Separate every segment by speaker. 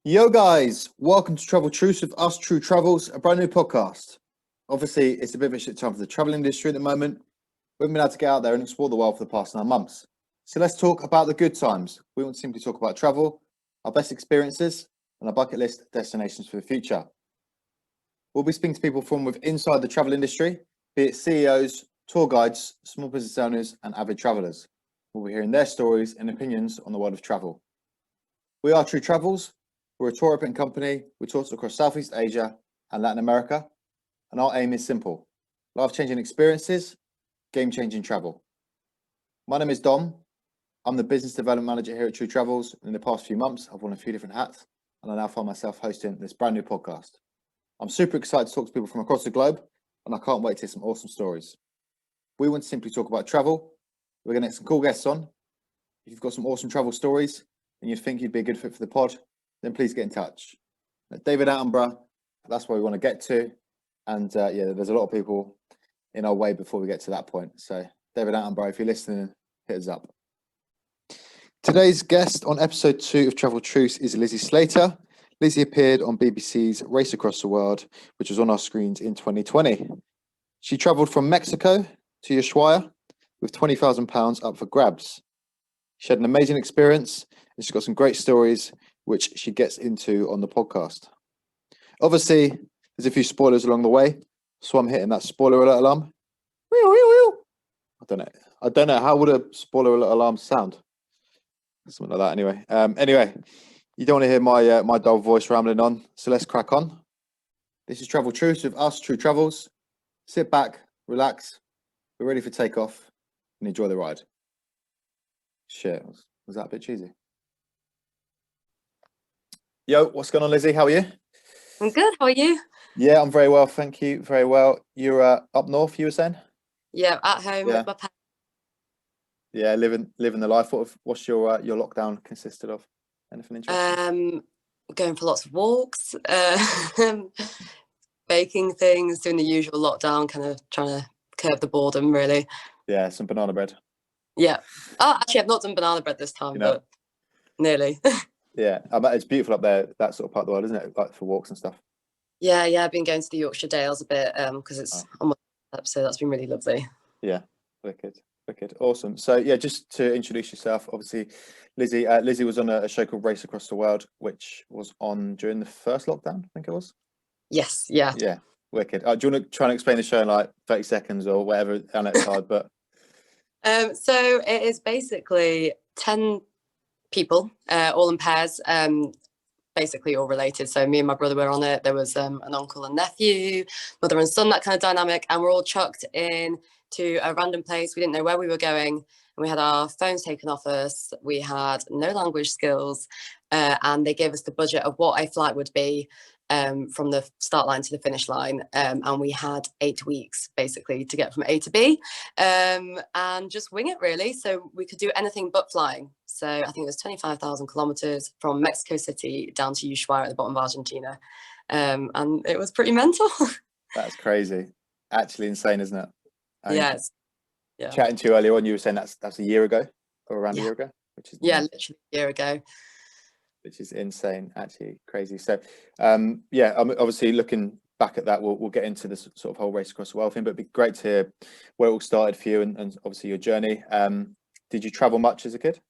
Speaker 1: Yo guys, welcome to Travel Truths with us, True Travels, a brand new podcast. Obviously, it's a bit of a shit time for the travel industry at the moment. We haven't been able to get out there and explore the world for the past 9 months. So let's talk about the good times. We won't simply talk about travel, our best experiences, and our bucket list destinations for the future. We'll be speaking to people from inside the travel industry, be it CEOs, tour guides, small business owners, and avid travelers. We'll be hearing their stories and opinions on the world of travel. We are True Travels. We're a tour operating company. We tour across Southeast Asia and Latin America, and our aim is simple: life-changing experiences, game-changing travel. My name is Dom. I'm the business development manager here at True Travels. In the past few months, I've worn a few different hats, and I now find myself hosting this brand new podcast. I'm super excited to talk to people from across the globe, and I can't wait to hear some awesome stories. We won't simply talk about travel. We're going to get some cool guests on. If you've got some awesome travel stories and you think you'd be a good fit for the pod, then please get in touch. David Attenborough, that's where we want to get to. And there's a lot of people in our way before we get to that point. So David Attenborough, if you're listening, hit us up. Today's guest on episode 2 of Travel Truths is Lizzie Slater. Lizzie appeared on BBC's Race Across the World, which was on our screens in 2020. She travelled from Mexico to Ushuaia with £20,000 up for grabs. She had an amazing experience and she's got some great stories which she gets into on the podcast. Obviously, there's a few spoilers along the way, so I'm hitting that spoiler alert alarm. I don't know how would a spoiler alert alarm sound. Something like that. Anyway, you don't want to hear my dull voice rambling on, so let's crack on. This is Travel Truths with us, True Travels. Sit back, relax, we're ready for takeoff, and enjoy the ride. Shit, was that a bit cheesy? Yo, what's going on, Lizzie? How are you?
Speaker 2: I'm good. How are you?
Speaker 1: Yeah, I'm very well, thank you. Very well. You're up north, you were saying?
Speaker 2: Yeah, at home with my parents.
Speaker 1: Yeah, living the life. What's your lockdown consisted of? Anything interesting?
Speaker 2: Going for lots of walks, baking things, doing the usual lockdown, kind of trying to curb the boredom, really.
Speaker 1: Yeah, some banana bread.
Speaker 2: Yeah. Oh, actually, I've not done banana bread this time, but nearly.
Speaker 1: Yeah, I bet it's beautiful up there, that sort of part of the world, isn't it? Like for walks and stuff.
Speaker 2: Yeah, I've been going to the Yorkshire Dales a bit because it's on my step, so that's been really lovely.
Speaker 1: Yeah, wicked, awesome. So yeah, just to introduce yourself, obviously, Lizzie was on a show called Race Across the World, which was on during the first lockdown, I think it was.
Speaker 2: Yes, yeah.
Speaker 1: Yeah, wicked. Do you want to try and explain the show in like 30 seconds or whatever? I know it's hard, but
Speaker 2: so it is basically 10 people, all in pairs, basically all related. So me and my brother were on it. There was an uncle and nephew, mother and son, that kind of dynamic, and we're all chucked in to a random place. We didn't know where we were going, and we had our phones taken off us. We had no language skills, and they gave us the budget of what a flight would be from the start line to the finish line, and we had 8 weeks basically to get from A to B, and just wing it, really. So we could do anything but flying. So I think it was 25,000 kilometers from Mexico City down to Ushuaia at the bottom of Argentina, and it was pretty mental. That's
Speaker 1: crazy. Actually insane, isn't it?
Speaker 2: Yes.
Speaker 1: Yeah. Chatting to you earlier on, you were saying that's a year ago, or around a year ago, which is
Speaker 2: literally a year ago.
Speaker 1: Which is insane, actually crazy. So, I'm obviously looking back at that. We'll get into this sort of whole Race Across the World thing, but it'd be great to hear where it all started for you and obviously your journey. Did you travel much as a kid?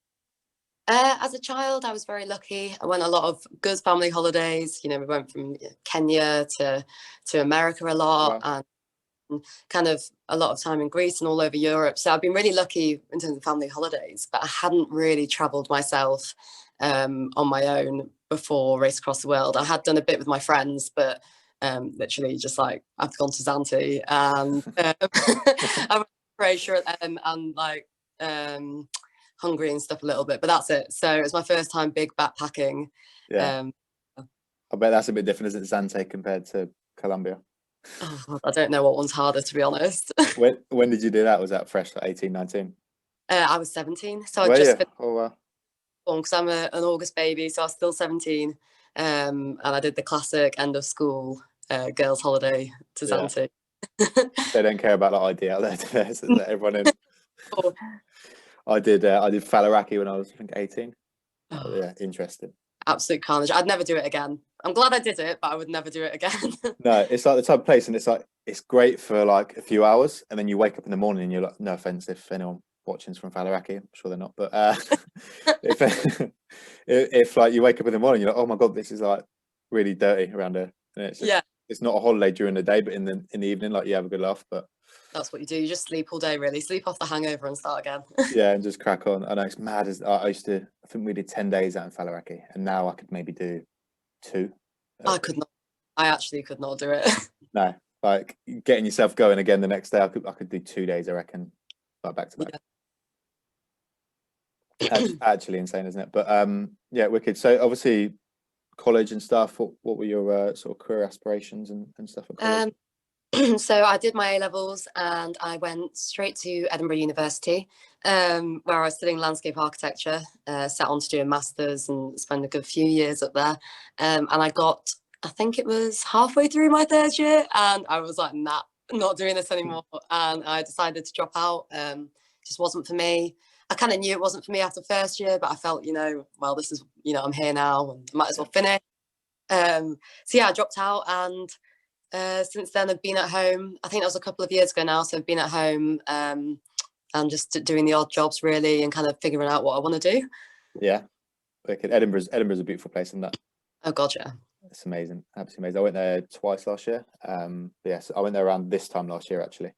Speaker 2: As a child, I was very lucky. I went a lot of good family holidays. We went from Kenya to America a lot. Wow. And kind of a lot of time in Greece and all over Europe. So I've been really lucky in terms of family holidays, but I hadn't really traveled myself on my own before Race Across the World. I had done a bit with my friends, but literally just like I've gone to Zante and I went to Croatia and like Hungary and stuff a little bit, but that's it. So it was my first time big backpacking.
Speaker 1: Yeah. I bet that's a bit different, isn't it, Zante compared to Colombia?
Speaker 2: Oh, I don't know what one's harder, to be honest.
Speaker 1: When did you do that? Was that fresh, like 18, 19?
Speaker 2: I was 17, so I just because I'm an August baby, so I was still 17, and I did the classic end of school girls' holiday to Zante.
Speaker 1: They don't care about that idea out there, do they? So let everyone in. I did Falaraki when I was, I think, 18. Yeah, interesting.
Speaker 2: absolute carnage. I'd never do it again. I'm glad I did it, but I would never do it again.
Speaker 1: No, it's like the type of place, and it's like it's great for like a few hours, and then you wake up in the morning and you're like, no offense if anyone watching's from Faliraki, I'm sure they're not, but if like you wake up in the morning, you're like, oh my god, this is like really dirty around here, and it's just,
Speaker 2: Yeah,
Speaker 1: it's not a holiday during the day, but in the evening, like you have a good laugh, but
Speaker 2: that's what you do. You just sleep all day, really. Sleep off the hangover and start again.
Speaker 1: yeah, and just crack on. I know it's mad. As I used to, I think we did 10 days out in Faliraki, and now I could maybe do 2.
Speaker 2: I could not. I actually could not do it.
Speaker 1: No, like getting yourself going again the next day, I could do 2 days, I reckon, like back to back. Actually insane, isn't it? But yeah, wicked. So obviously college and stuff, what were your sort of career aspirations and stuff at college?
Speaker 2: So I did my A levels and I went straight to Edinburgh University, where I was studying landscape architecture, set on to do a master's and spend a good few years up there. And I got, I think it was halfway through my 3rd year, and I was like, nah, not doing this anymore. And I decided to drop out. Just wasn't for me. I kind of knew it wasn't for me after 1st year, but I felt, well, this is, I'm here now and I might as well finish. So yeah, I dropped out, and since then I've been at home. I think that was a couple of years ago now. So I've been at home and just doing the odd jobs really, and kind of figuring out what I want to do.
Speaker 1: Yeah, wicked. Edinburgh's a beautiful place, isn't that?
Speaker 2: Oh god, yeah.
Speaker 1: It's amazing, absolutely amazing. I went there twice last year. Yes, I went there around this time last year actually.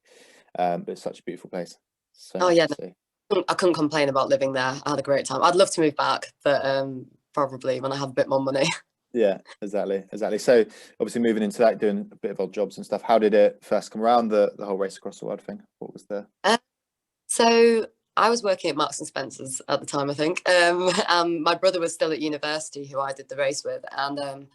Speaker 1: But it's such a beautiful place. So
Speaker 2: oh yeah, no, I couldn't complain about living there. I had a great time. I'd love to move back, but probably when I have a bit more money.
Speaker 1: Yeah, exactly. So obviously moving into that, doing a bit of odd jobs and stuff. How did it first come around, the whole race across the world thing? What was the?
Speaker 2: So I was working at Marks and Spencer's at the time, I think. My brother was still at university, who I did the race with, and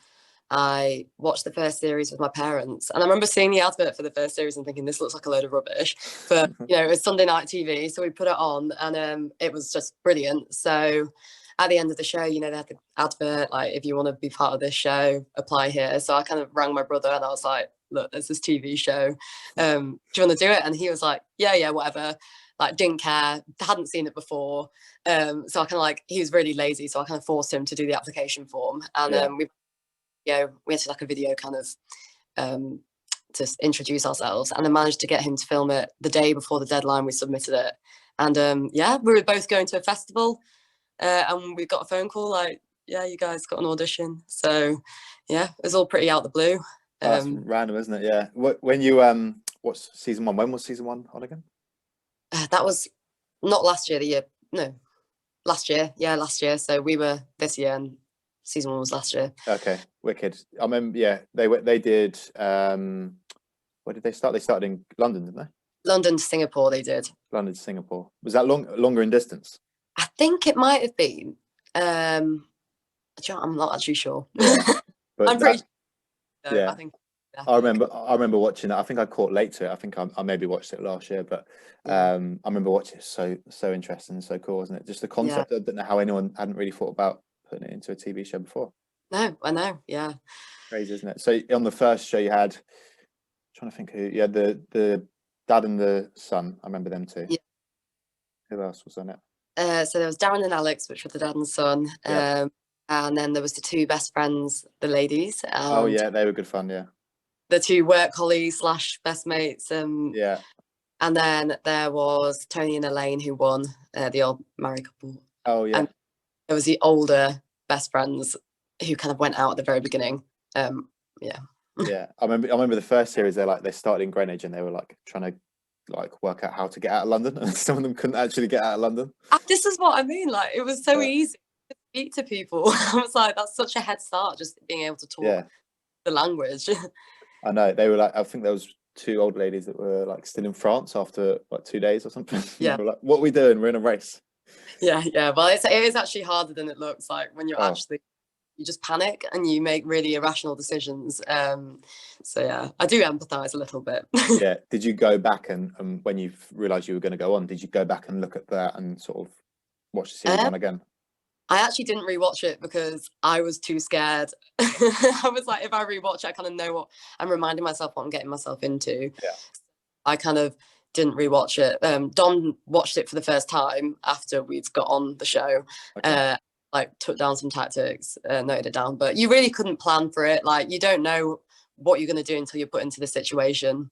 Speaker 2: I watched the first series with my parents, and I remember seeing the advert for the first series and thinking, this looks like a load of rubbish, but it was Sunday night TV, so we put it on, and it was just brilliant. So at the end of the show, they had the advert, like, if you want to be part of this show, apply here. So I kind of rang my brother and I was like, look, there's this TV show, do you want to do it? And he was like, yeah, whatever. Like, didn't care, hadn't seen it before. So I kind of like, he was really lazy, so I kind of forced him to do the application form, and we had to like a video kind of to introduce ourselves, and I managed to get him to film it the day before the deadline. We submitted it, and we were both going to a festival, and we got a phone call like, yeah, you guys got an audition. So yeah, it was all pretty out the blue.
Speaker 1: That's random, isn't it? Yeah. When you what's season 1? When was season 1 on again?
Speaker 2: That was not last year. Last year. Yeah, last year. So we were this year, and season 1 was last year.
Speaker 1: Okay, wicked. I remember. Yeah, they did. Where did they start? They started in London, didn't they?
Speaker 2: London to Singapore. They did.
Speaker 1: London to Singapore. Was that longer in distance?
Speaker 2: I think it might have been. I'm not actually sure.
Speaker 1: Yeah, but
Speaker 2: I'm pretty.
Speaker 1: Yeah, I think. I remember watching that. I think I caught late to it. I think I maybe watched it last year, but I remember watching it. So interesting and so cool, wasn't it? Just the concept. I don't know how anyone hadn't really thought about putting it into a TV show before.
Speaker 2: No, I know. Yeah.
Speaker 1: Crazy, isn't it? So on the first show you had, I'm trying to think who. You had the dad and the son. I remember them too.
Speaker 2: Yeah.
Speaker 1: Who else was on it?
Speaker 2: So there was Darren and Alex, which were the dad and son. And then there was the 2 best friends, the ladies.
Speaker 1: Oh yeah, they were good fun. Yeah.
Speaker 2: The 2 work colleagues / best mates.
Speaker 1: Yeah.
Speaker 2: And then there was Tony and Elaine, who won, the old married couple.
Speaker 1: Oh yeah.
Speaker 2: And there was the older best friends who kind of went out at the very beginning. Yeah.
Speaker 1: Yeah, I remember the first series. They started in Greenwich and they were like trying to like work out how to get out of London, and some of them couldn't actually get out of London.
Speaker 2: This is what I mean. Like, it was so easy to speak to people. I was like, that's such a head start, just being able to talk the language.
Speaker 1: I know, they were like, I think there was 2 old ladies that were like still in France after like 2 days or something.
Speaker 2: Yeah.
Speaker 1: They were like, what are we doing? We're in a race.
Speaker 2: Yeah. Well, it is actually harder than it looks. Like, when you're you just panic and you make really irrational decisions. So yeah, I do empathise a little bit.
Speaker 1: Yeah. Did you go back and when you realised you were going to go on, did you go back and look at that and sort of watch the series on again?
Speaker 2: I actually didn't rewatch it because I was too scared. I was like, if I rewatch it, I kind of know what I'm reminding myself what I'm getting myself into.
Speaker 1: Yeah.
Speaker 2: I kind of didn't rewatch it. Don watched it for the first time after we'd got on the show.
Speaker 1: Okay.
Speaker 2: like took down some tactics, noted it down, but you really couldn't plan for it. Like you don't know what you're going to do until you're put into the situation.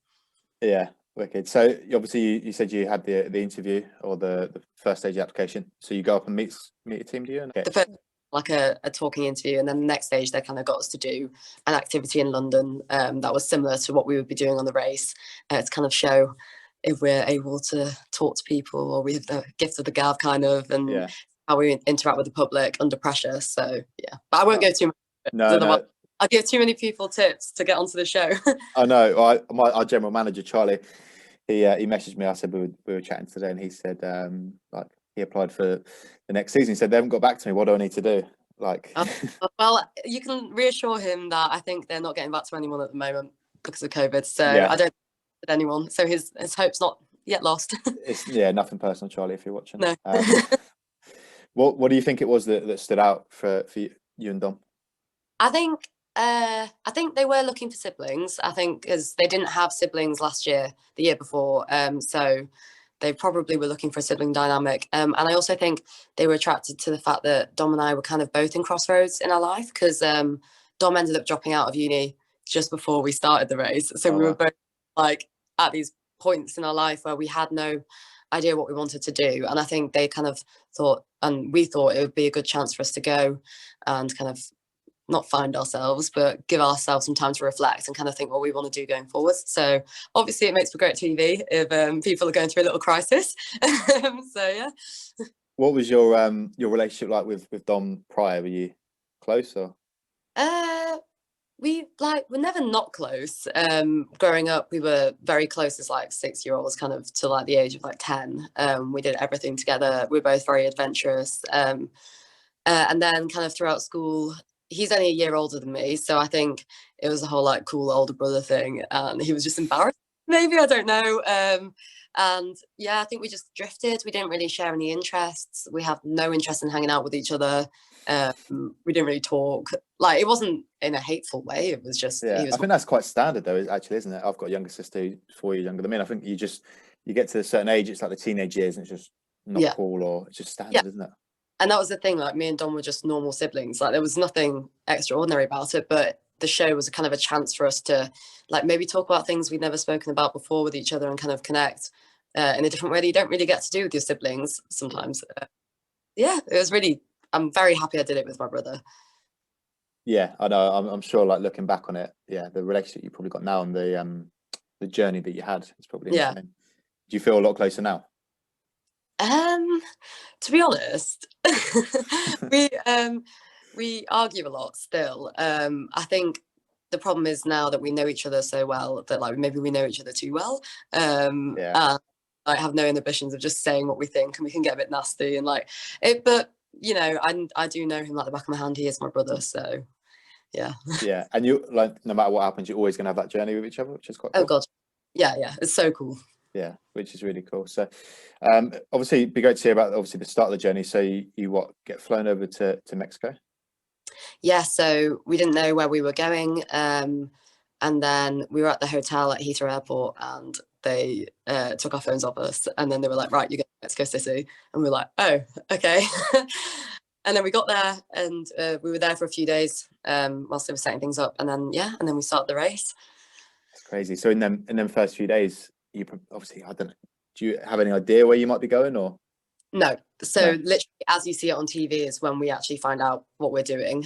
Speaker 1: Yeah, wicked. So obviously you said you had the interview or the first stage application. So you go up and meet a team, do you? Okay.
Speaker 2: The first, like a talking interview, and then the next stage they kind of got us to do an activity in London that was similar to what we would be doing on the race, to kind of show if we're able to talk to people, or we have the gift of the gab kind of, and how we interact with the public under pressure. So yeah, but I won't go too much.
Speaker 1: No.
Speaker 2: I'll give too many people tips to get onto the show.
Speaker 1: I know. Our general manager Charlie, he messaged me. I said we were chatting today, and he said like he applied for the next season. He said they haven't got back to me. What do I need to do? Like,
Speaker 2: well, you can reassure him that I think they're not getting back to anyone at the moment because of COVID. So
Speaker 1: Yeah.
Speaker 2: I don't with anyone. So his hope's not yet lost.
Speaker 1: It's nothing personal, Charlie. If you're watching,
Speaker 2: no.
Speaker 1: What do you think it was that stood out for you and Dom?
Speaker 2: I think they were looking for siblings. I think because they didn't have siblings last year, the year before. So they probably were looking for a sibling dynamic. And I also think they were attracted to the fact that Dom and I were kind of both in crossroads in our life, because Dom ended up dropping out of uni just before we started the race. So we were both like at these points in our life where we had no idea what we wanted to do. And I think they kind of thought, and we thought it would be a good chance for us to go and kind of not find ourselves, but give ourselves some time to reflect and kind of think what we want to do going forward. So obviously it makes for great TV if people are going through a little crisis. So yeah.
Speaker 1: What was your relationship like with Dom prior? Were you close or?
Speaker 2: We're never not close. Growing up, we were very close as like 6-year-olds, kind of to like the age of like 10. We did everything together. We were both very adventurous. And then kind of throughout school, he's only a year older than me, so I think it was a whole like cool older brother thing, and he was just embarrassed, maybe, I don't know. And yeah, I think we just drifted. We didn't really share any interests. We have no interest in hanging out with each other. We didn't really talk. Like, it wasn't in a hateful way. It was just,
Speaker 1: I think that's quite standard though, actually, isn't it? I've got a younger sister who's 4 years younger than me, and I think you get to a certain age, it's like the teenage years, and it's just not cool, or it's just standard, isn't it?
Speaker 2: And that was the thing, like me and Dom were just normal siblings. Like there was nothing extraordinary about it, but the show was kind of a chance for us to like maybe talk about things we'd never spoken about before with each other, and kind of connect in a different way that you don't really get to do with your siblings sometimes. Yeah, it was really, I'm very happy I did it with my brother.
Speaker 1: Yeah, I know. I'm sure, like looking back on it, the relationship you probably got now and the journey that you had is probably insane. Do you feel a lot closer now?
Speaker 2: To be honest, we argue a lot still. I think the problem is now that we know each other so well that like maybe we know each other too well. And I have no inhibitions of just saying what we think, and we can get a bit nasty and like it. But you know, I do know him like the back of my hand. He is my brother, so yeah. Yeah,
Speaker 1: and you like no matter what happens, you're always gonna have that journey with each other, which is quite cool.
Speaker 2: Oh god, yeah, it's so cool.
Speaker 1: Yeah, which is really cool. So obviously it'd be great to hear about obviously the start of the journey. So you get flown over to Mexico?
Speaker 2: Yeah, so we didn't know where we were going, and then we were at the hotel at Heathrow Airport, and they took our phones off us, and then they were like, right, you're going to Mexico City, and we were like, oh, okay. And then we got there, and we were there for a few days whilst they were setting things up, and then we started the race.
Speaker 1: It's crazy. So in them first few days, you obviously, I don't know, do you have any idea where you might be going, or?
Speaker 2: No. So literally, as you see it on TV is when we actually find out what we're doing.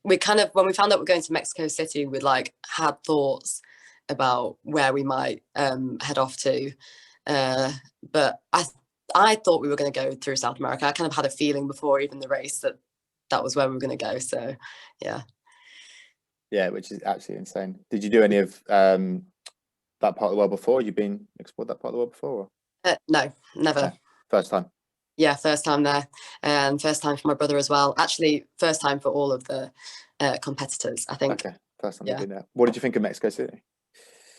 Speaker 2: We kind of, when we found out we're going to Mexico City, we like had thoughts about where we might head off to. But I thought we were going to go through South America. I kind of had a feeling before even the race that was where we were going to go. So yeah. Yeah,
Speaker 1: which is absolutely insane. Did you do any of that part of the world before? You've been explored that part of the world before? Or?
Speaker 2: No, never.
Speaker 1: No. First time?
Speaker 2: Yeah, first time there, and first time for my brother as well. Actually, first time for all of the competitors, I think.
Speaker 1: Okay, first time you've been there. What did you think of Mexico City?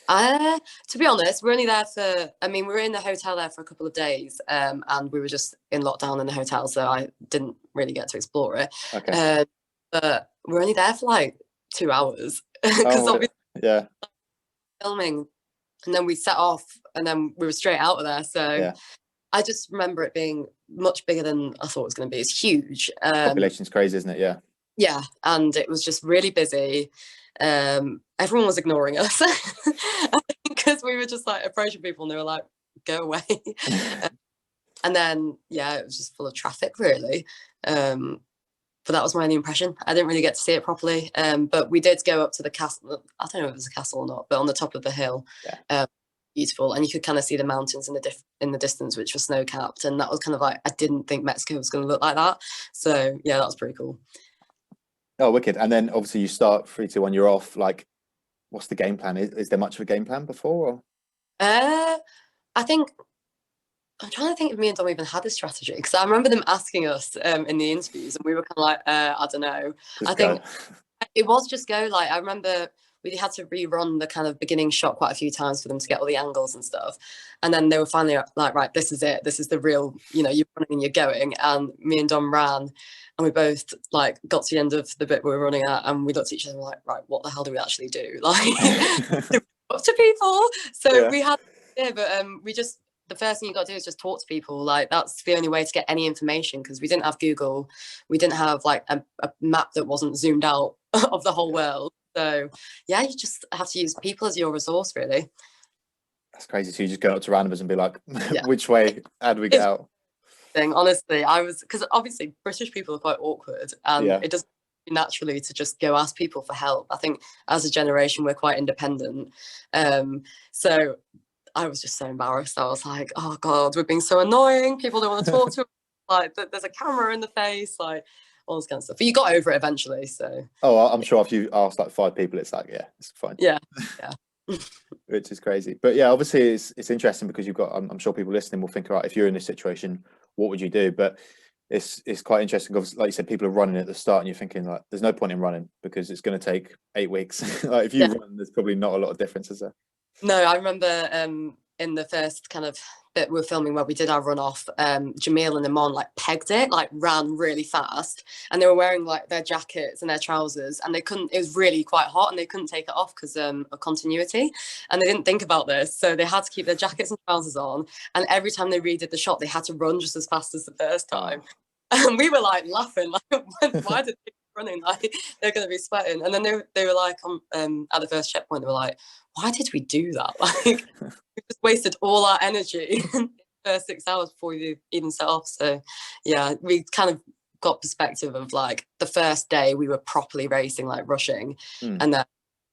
Speaker 2: To be honest, we're only there for, we were in the hotel there for a couple of days, and we were just in lockdown in the hotel, so I didn't really get to explore it.
Speaker 1: Okay.
Speaker 2: But we're only there for like 2 hours, because obviously filming, and then we set off, and then we were straight out of there, so I just remember it being much bigger than I thought it was going to be. It's huge.
Speaker 1: Population's crazy, isn't it? Yeah.
Speaker 2: Yeah, and it was just really busy. Everyone was ignoring us because we were just like approaching people and they were like, go away. And then, yeah, it was just full of traffic, really. But that was my only impression. I didn't really get to see it properly. But we did go up to the castle. I don't know if it was a castle or not, but on the top of the hill.
Speaker 1: Yeah.
Speaker 2: Beautiful. And you could kind of see the mountains in the distance, which were snow capped. And that was kind of like, I didn't think Mexico was going to look like that. So, yeah, that was pretty cool.
Speaker 1: Oh, wicked. And then obviously you start 3, 2, 1, you're off. Like, what's the game plan? Is there much of a game plan before? Or?
Speaker 2: I think I'm trying to think if me and Dom even had a strategy, because I remember them asking us in the interviews, and we were kind of like, I don't know. I think it was just go. Like, I remember we had to rerun the kind of beginning shot quite a few times for them to get all the angles and stuff. And then they were finally like, right, this is it. This is the real, you're running and you're going. And me and Dom ran, and we both like got to the end of the bit we were running at, and we looked at each other like, right, what the hell do we actually do? Like, up to people. So we had, but we just, the first thing you got to do is just talk to people. Like, that's the only way to get any information, because we didn't have Google. We didn't have like a map that wasn't zoomed out of the whole world. So yeah, you just have to use people as your resource, really.
Speaker 1: That's crazy. So you just go up to randomers and be like, which way? How do we get out?
Speaker 2: Honestly, because obviously British people are quite awkward, and it doesn't naturally to just go ask people for help. I think as a generation we're quite independent. So I was just so embarrassed. I was like, oh God, we're being so annoying. People don't want to talk to us. Like, there's a camera in the face, like all this kind of stuff. But you got over it eventually. So.
Speaker 1: Oh, I'm sure if you ask like 5 people, it's like, yeah, it's fine.
Speaker 2: Yeah.
Speaker 1: Which is crazy. But yeah, obviously it's interesting because you've got, I'm sure people listening will think, right, if you're in this situation, what would you do? But it's quite interesting. Obviously, like you said, people are running at the start and you're thinking like, there's no point in running because it's going to take 8 weeks. Like if you run, there's probably not a lot of difference, is there?
Speaker 2: No, I remember in the first kind of bit we were filming where we did our run off, Jamil and Amon like pegged it, like ran really fast, and they were wearing like their jackets and their trousers, and it was really quite hot and they couldn't take it off because of continuity, and they didn't think about this, so they had to keep their jackets and trousers on, and every time they redid the shot they had to run just as fast as the first time. And we were like laughing, like, why did they keep running? Like, they're going to be sweating. And then they were like, at the first checkpoint, they were like, why did we do that? Like, we just wasted all our energy in the first 6 hours before we even set off. So, yeah, we kind of got perspective of like the first day we were properly racing, like rushing. And then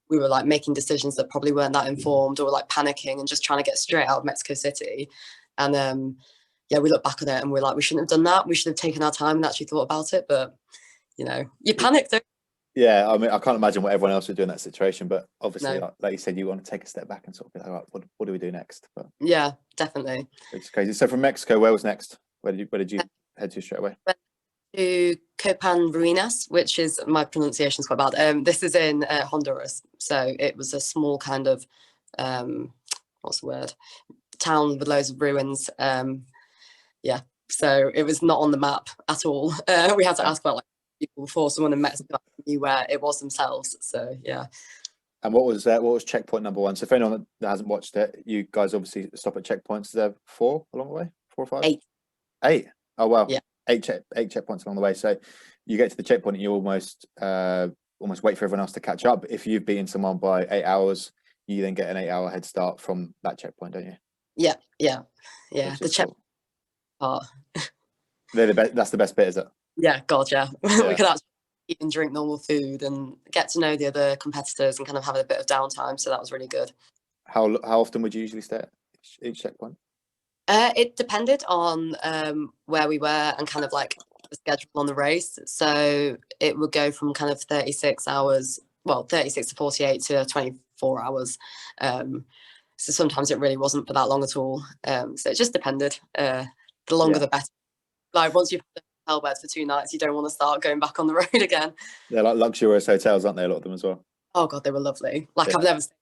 Speaker 2: we were like making decisions that probably weren't that informed, or like panicking and just trying to get straight out of Mexico City. And yeah, we look back on it and we're like, we shouldn't have done that. We should have taken our time and actually thought about it. But, you panicked.
Speaker 1: Yeah, I mean, I can't imagine what everyone else would do in that situation. But obviously, like you said, you want to take a step back and sort of be like, all right, what do we do next? But
Speaker 2: yeah, definitely.
Speaker 1: It's crazy. So from Mexico, where was next? Where did you head to straight away?
Speaker 2: To Copan Ruinas, which is, my pronunciation is quite bad. This is in Honduras. So it was a small kind of, what's the word? Town with loads of ruins. Yeah, so it was not on the map at all. We had to ask about like people before someone in Mexico knew where it was themselves. So yeah.
Speaker 1: And what was checkpoint number 1? So for anyone that hasn't watched it, you guys obviously stop at checkpoints. Is there 4 along the way? 4 or 5? 8. Oh wow. Yeah. 8 checkpoints along the way. So you get to the checkpoint and you almost wait for everyone else to catch up. If you've beaten someone by 8 hours, you then get an 8-hour head start from that checkpoint, don't you?
Speaker 2: Yeah. The checkpoint part.
Speaker 1: That's the best bit, is it?
Speaker 2: Yeah, God, yeah. We could actually eat and drink normal food and get to know the other competitors and kind of have a bit of downtime. So that was really good.
Speaker 1: How often would you usually stay at each checkpoint?
Speaker 2: It depended on where we were and kind of like the schedule on the race. So it would go from kind of 36 hours, 36 to 48 to 24 hours. So sometimes it really wasn't for that long at all. So it just depended. The longer the better. Like, once you've had a hotel bed for 2 nights, you don't want to start going back on the road again.
Speaker 1: They're like luxurious hotels, aren't they? A lot of them as well.
Speaker 2: Oh God, they were lovely. Like, I've never stayed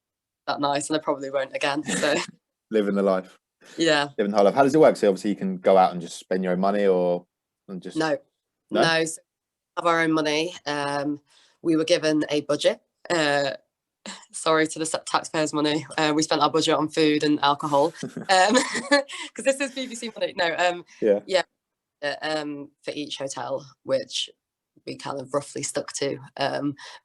Speaker 2: that nice, and I probably won't again. So
Speaker 1: living the life.
Speaker 2: Yeah.
Speaker 1: Living the whole life. How does it work? So obviously you can go out and just spend your own money, or just
Speaker 2: no. So we have our own money. We were given a budget. sorry to the taxpayers' money. We spent our budget on food and alcohol, because this is BBC money. No, yeah, for each hotel, which we kind of roughly stuck to.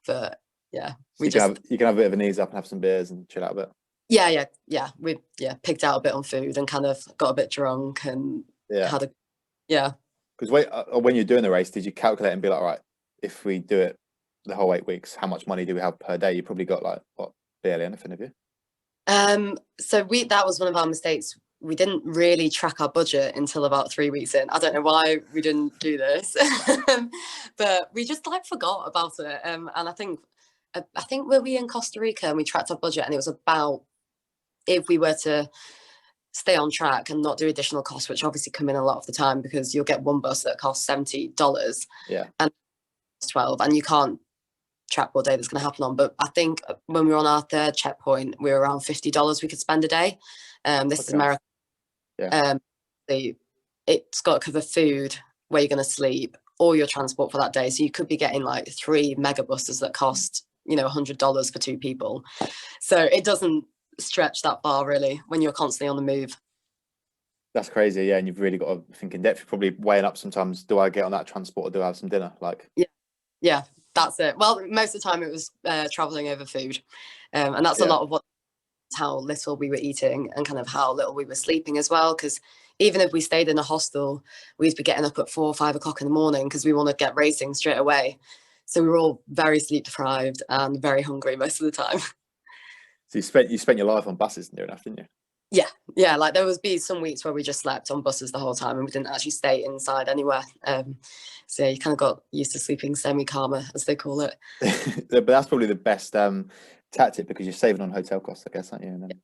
Speaker 2: But yeah,
Speaker 1: you can have a bit of an ease up and have some beers and chill out a bit.
Speaker 2: Yeah. We picked out a bit on food and kind of got a bit drunk and had a
Speaker 1: Because when you're doing the race, did you calculate and be like, right, if we do it the whole 8 weeks, how much money do we have per day? You probably got like what, barely anything, have you?
Speaker 2: So that was one of our mistakes. We didn't really track our budget until about 3 weeks in. I don't know why we didn't do this, but we just like forgot about it. And I think were we in Costa Rica and we tracked our budget, and it was about, if we were to stay on track and not do additional costs, which obviously come in a lot of the time because you'll get one bus that costs $70, and 12, and you can't track what day that's going to happen on. But I think when we were on our third checkpoint, we were around $50 we could spend a day. This is America. It's got to cover food, where you're going to sleep, or your transport for that day. So you could be getting like 3 megabuses that cost $100 for 2 people. So it doesn't stretch that far really when you're constantly on the move.
Speaker 1: That's crazy. Yeah, and you've really got to think in depth. You're probably weighing up sometimes, do I get on that transport or do I have some dinner? Like,
Speaker 2: yeah, that's it. Well, most of the time it was traveling over food, and that's a lot of how little we were eating and kind of how little we were sleeping as well, because even if we stayed in a hostel, we'd be getting up at 4 or 5 o'clock in the morning because we want to get racing straight away. So we were all very sleep deprived and very hungry most of the time.
Speaker 1: So you spent your life on buses near enough, didn't you?
Speaker 2: Yeah, like there would be some weeks where we just slept on buses the whole time and we didn't actually stay inside anywhere. So yeah, you kind of got used to sleeping semi-karma, as they call it.
Speaker 1: But that's probably the best tactic, because you're saving on hotel costs, I guess, aren't you? And then...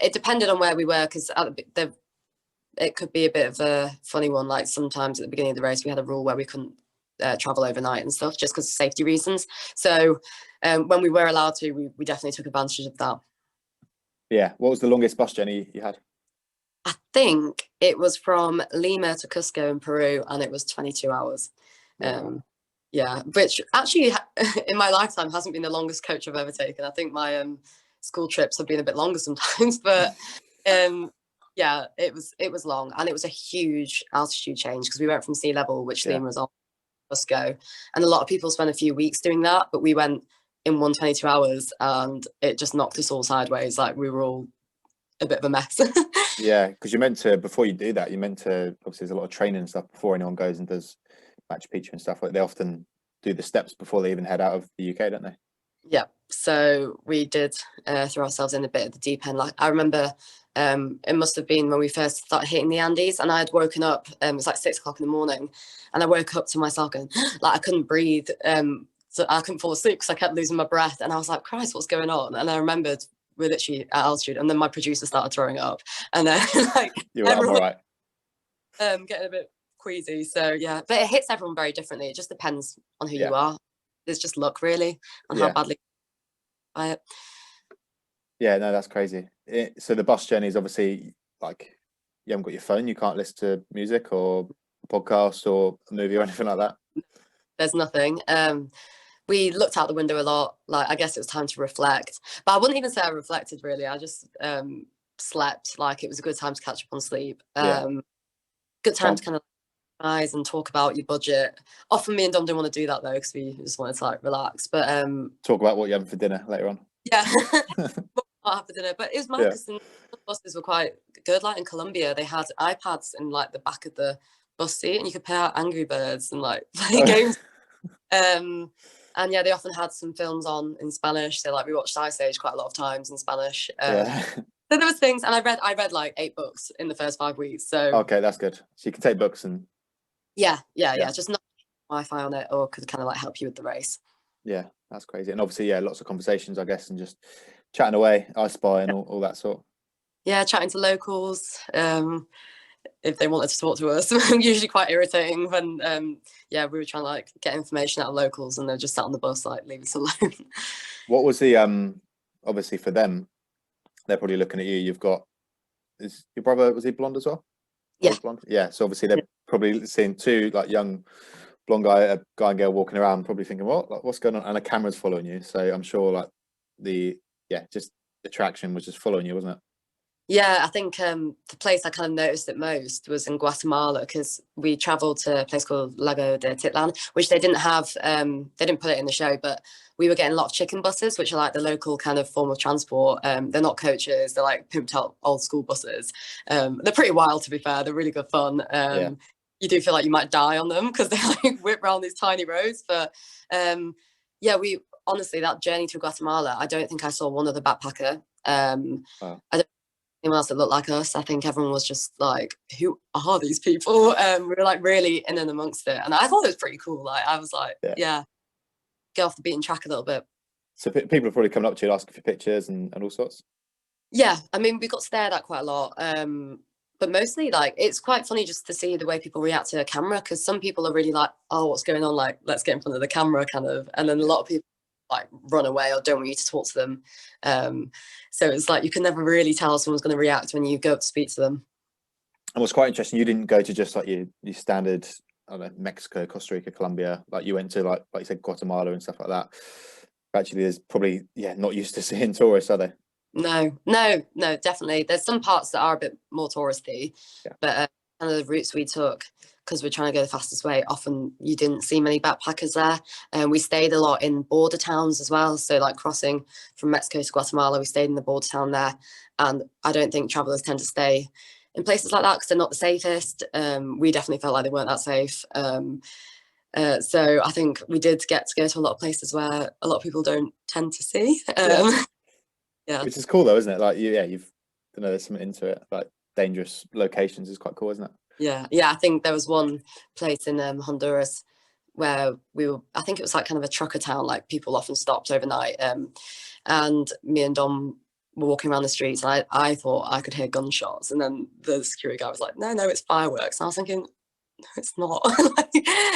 Speaker 2: it depended on where we were, because it could be a bit of a funny one. Like sometimes at the beginning of the race, we had a rule where we couldn't travel overnight and stuff, just because of safety reasons. So when we were allowed to, we definitely took advantage of that.
Speaker 1: Yeah. What was the longest bus journey you had?
Speaker 2: I think it was from Lima to Cusco in Peru, and it was 22 hours.
Speaker 1: Wow.
Speaker 2: Yeah, which actually in my lifetime hasn't been the longest coach I've ever taken. I think my school trips have been a bit longer sometimes, but yeah, it was long, and it was a huge altitude change because we went from sea level, which Lima was on, Cusco, and a lot of people spend a few weeks doing that, but we went in 122 hours, and it just knocked us all sideways. Like we were all a bit of a mess.
Speaker 1: Yeah, because you're meant to, before you do that, you're meant to, obviously there's a lot of training and stuff before anyone goes and does Machu Picchu and stuff. Like they often do the steps before they even head out of the UK, don't they?
Speaker 2: Yeah, so we did throw ourselves in a bit of the deep end. Like I remember it must have been when we first started hitting the Andes, and I had woken up, it was like 6 o'clock in the morning, and I woke up to myself going, like I couldn't breathe, so I couldn't fall asleep because I kept losing my breath, and I was like, Christ, what's going on? And I remembered we're literally at altitude, and then my producer started throwing up, and then like
Speaker 1: You're like, I'm all right.
Speaker 2: Getting a bit queasy. So yeah, but it hits everyone very differently. It just depends on who you are. It's just luck really on how badly by it.
Speaker 1: Yeah, no, that's crazy. So the bus journey is obviously like, you haven't got your phone, you can't listen to music or a podcast or a movie or anything like that.
Speaker 2: There's nothing. We looked out the window a lot. Like I guess it was time to reflect, but I wouldn't even say I reflected really. I just slept. Like it was a good time to catch up on sleep. Good time to kind of eyes and talk about your budget. Often me and Dom didn't want to do that though, because we just wanted to like relax. But
Speaker 1: talk about what you're having for dinner later on.
Speaker 2: Yeah. I'll have for dinner. But it was mad because the buses were quite good. Like in Colombia, they had iPads in like the back of the bus seat, and you could play out Angry Birds and like play games. And yeah, they often had some films on in Spanish. So like we watched Ice Age quite a lot of times in Spanish. So there was things, and I read like 8 books in the first 5 weeks. So
Speaker 1: okay, that's good. So you can take books and
Speaker 2: yeah, just not Wi-Fi on it, or could kind of like help you with the race.
Speaker 1: Yeah, that's crazy. And obviously, lots of conversations, I guess, and just chatting away, I Spy and all that sort.
Speaker 2: Yeah, chatting to locals. If they wanted to talk to us, usually quite irritating when we were trying to like get information out of locals, and they're just sat on the bus like, leave us alone.
Speaker 1: What was the obviously for them, they're probably looking at you. You've got, is your brother, was he blonde as well?
Speaker 2: Yeah.
Speaker 1: Blonde? Yeah. So obviously they're probably seeing 2 like young blonde guy, a guy and girl walking around, probably thinking, "What? Like, what's going on?" And a camera's following you. So I'm sure, like just the attraction was just following you, wasn't it?
Speaker 2: Yeah, I think the place I kind of noticed it most was in Guatemala, because we travelled to a place called Lago de Titlan, which they didn't have. They didn't put it in the show, but we were getting a lot of chicken buses, which are like the local kind of form of transport. They're not coaches; they're like pimped out old school buses. They're pretty wild, to be fair. They're really good fun. You do feel like you might die on them because they like whip around these tiny roads. But yeah, we honestly, that journey to Guatemala, I don't think I saw one other backpacker.
Speaker 1: Wow.
Speaker 2: I don't anyone else that looked like us. I think everyone was just like, who are these people? We were like really in and amongst it, and I thought it was pretty cool. Like I was like, yeah, get off the beaten track a little bit.
Speaker 1: So people are probably coming up to you asking for pictures and all sorts.
Speaker 2: Yeah, I mean, we got stared at quite a lot, but mostly like it's quite funny just to see the way people react to a camera, because some people are really like, oh, what's going on? Like, let's get in front of the camera, kind of, and then a lot of people like run away or don't want you to talk to them. So it's like you can never really tell how someone's going to react when you go up to speak to them.
Speaker 1: And what's quite interesting, you didn't go to just like your standard, I don't know, Mexico, Costa Rica, Colombia. Like you went to like you said, Guatemala and stuff like that. Actually, there's probably not used to seeing tourists, are they?
Speaker 2: No, definitely. There's some parts that are a bit more touristy, but kind of the routes we took, because we're trying to go the fastest way, often you didn't see many backpackers there. And we stayed a lot in border towns as well. So like crossing from Mexico to Guatemala, we stayed in the border town there. And I don't think travelers tend to stay in places like that because they're not the safest. We definitely felt like they weren't that safe. So I think we did get to go to a lot of places where a lot of people don't tend to see. Yeah.
Speaker 1: Which is cool though, isn't it? Like you've there's something into it. Like dangerous locations is quite cool, isn't it?
Speaker 2: Yeah. I think there was one place in Honduras where I think it was like kind of a trucker town, like people often stopped overnight. And me and Dom were walking around the streets, and I thought I could hear gunshots, and then the security guy was like, no, it's fireworks. And I was thinking, no, it's not.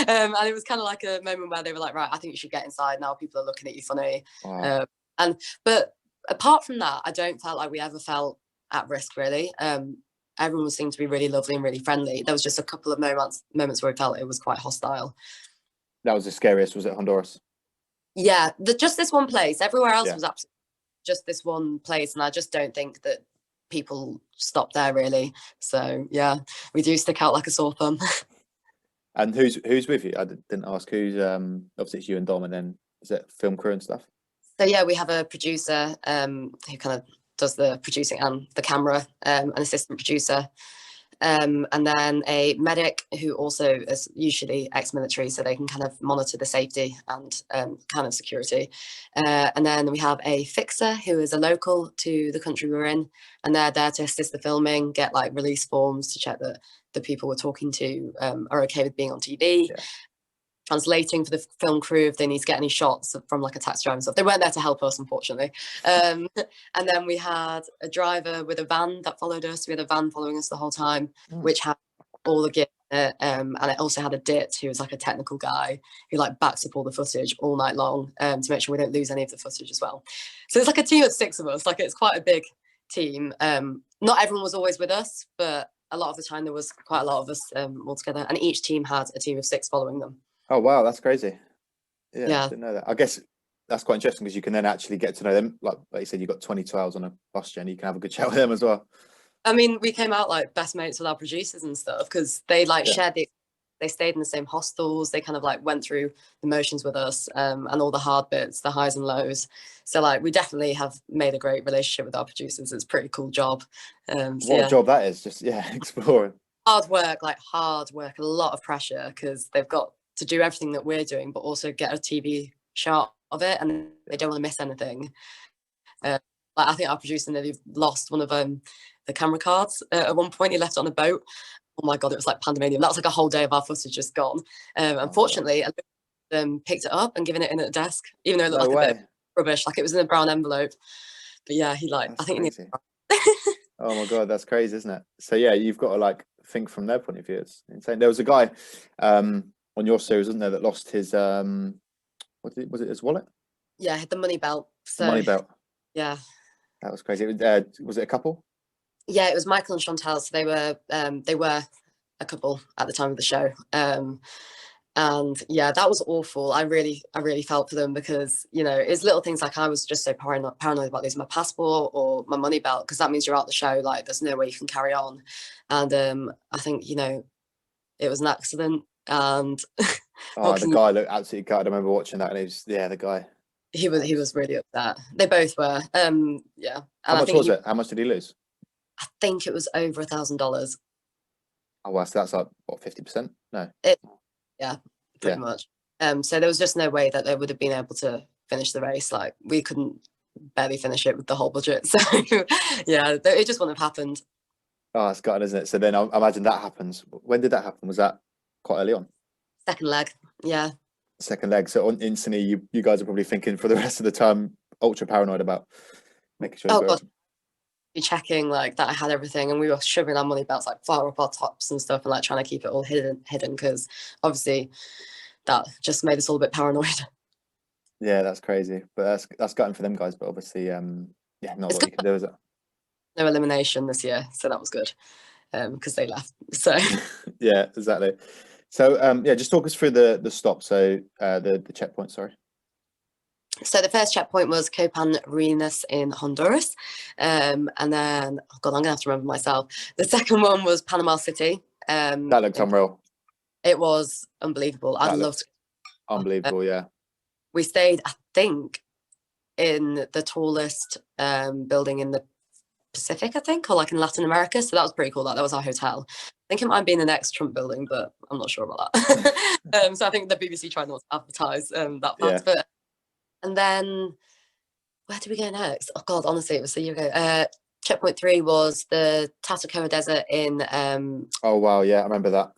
Speaker 2: And it was kind of like a moment where they were like, right, I think you should get inside now. People are looking at you funny.
Speaker 1: Wow.
Speaker 2: But apart from that, I don't feel like we ever felt at risk, really. Everyone seemed to be really lovely and really friendly. There was just a couple of moments where we felt it was quite hostile.
Speaker 1: That was the scariest, was it, Honduras?
Speaker 2: Yeah, just this one place. Everywhere else was absolutely just this one place, and I just don't think that people stop there really. So yeah, we do stick out like a sore thumb.
Speaker 1: And who's with you? I didn't ask who's. Obviously it's you and Dom, and then is it film crew and stuff?
Speaker 2: So yeah, we have a producer who kind of does the producing and the camera, an assistant producer, and then a medic who also is usually ex-military, so they can kind of monitor the safety and kind of security. And then we have a fixer who is a local to the country we're in, and they're there to assist the filming, get like release forms to check that the people we're talking to are okay with being on TV. Yeah. Translating for the film crew if they need to get any shots from like a taxi driver and stuff. They weren't there to help us, unfortunately. And then we had a driver with a van that followed us. We had a van following us the whole time, which had all the gear in it. And it also had a DIT who was like a technical guy who like backs up all the footage all night long to make sure we don't lose any of the footage as well. So it's like a team of 6 of us. Like it's quite a big team. Not everyone was always with us, but a lot of the time there was quite a lot of us all together. And each team had a team of 6 following them.
Speaker 1: Oh wow, that's crazy. Yeah. I didn't know that. I guess that's quite interesting because you can then actually get to know them. Like you said, you've got 22 hours on a bus journey. You can have a good chat with them as well.
Speaker 2: I mean, we came out like best mates with our producers and stuff because they like shared they stayed in the same hostels. They kind of like went through the motions with us and all the hard bits, the highs and lows. So like we definitely have made a great relationship with our producers. It's a pretty cool job.
Speaker 1: What a job that is, just exploring.
Speaker 2: Hard work, a lot of pressure because they've got to do everything that we're doing, but also get a TV shot of it, and they don't want to miss anything. Like I think our producer nearly lost one of the camera cards at one point. He left it on a boat. Oh my god, it was like pandemonium. That was like a whole day of our footage just gone. Unfortunately, picked it up and given it in at the desk, even though it looked like a bit rubbish. Like it was in a brown envelope. But yeah, I think he needs.
Speaker 1: Oh my god, that's crazy, isn't it? So yeah, you've got to like think from their point of view. It's insane. There was a guy on your series, wasn't there, that lost his was it his wallet?
Speaker 2: Yeah, the money belt. So
Speaker 1: the money belt.
Speaker 2: Yeah.
Speaker 1: That was crazy. Was it a couple?
Speaker 2: Yeah, it was Michael and Chantal. So they were a couple at the time of the show. And And yeah, that was awful. I really felt for them because, you know, it's little things like I was just so paranoid about losing my passport or my money belt, because that means you're out the show. Like, there's no way you can carry on. And I think, you know, it was an accident. And
Speaker 1: Oh, the guy looked absolutely gutted. I remember watching that, and the guy.
Speaker 2: he was really upset. They both were. Yeah.
Speaker 1: How
Speaker 2: And
Speaker 1: much was it? How much did he lose?
Speaker 2: I think it was over $1,000.
Speaker 1: Oh, well, so that's like what, 50%? No.
Speaker 2: Yeah, pretty much. So there was just no way that they would have been able to finish the race. Like, we couldn't barely finish it with the whole budget. So yeah, it just wouldn't have happened.
Speaker 1: Oh, it's gutted, isn't it? So then I imagine that happens. When did that happen? Was that quite early on?
Speaker 2: Second leg, yeah.
Speaker 1: Second leg. So instantly, you guys are probably thinking for the rest of the time, ultra paranoid about making sure.
Speaker 2: Oh god, be checking like that I had everything, and we were shoving our money belts like far up our tops and stuff, and like trying to keep it all hidden because obviously that just made us all a bit paranoid.
Speaker 1: Yeah, that's crazy, but that's gutting for them guys. But obviously, yeah, not what you can do, is it?
Speaker 2: No elimination this year, so that was good because they left. So
Speaker 1: yeah, exactly. So yeah, just talk us through the stop. So the checkpoint. Sorry.
Speaker 2: So the first checkpoint was Copan Renas in Honduras, and then oh god, I'm gonna have to remember myself. The second one was Panama City.
Speaker 1: That looked unreal.
Speaker 2: It was unbelievable. I loved it.
Speaker 1: Unbelievable, yeah.
Speaker 2: We stayed, I think, in the tallest building in the Pacific, I think, or like in Latin America. So that was pretty cool. That was our hotel. I think it might be in the next Trump building, but I'm not sure about that. So I think the BBC tried not to advertise that fact.
Speaker 1: Yeah.
Speaker 2: But and then where did we go next? Oh god, honestly, it was a year ago. Checkpoint 3 was the Tatacoa Desert in
Speaker 1: oh wow, yeah, I remember that.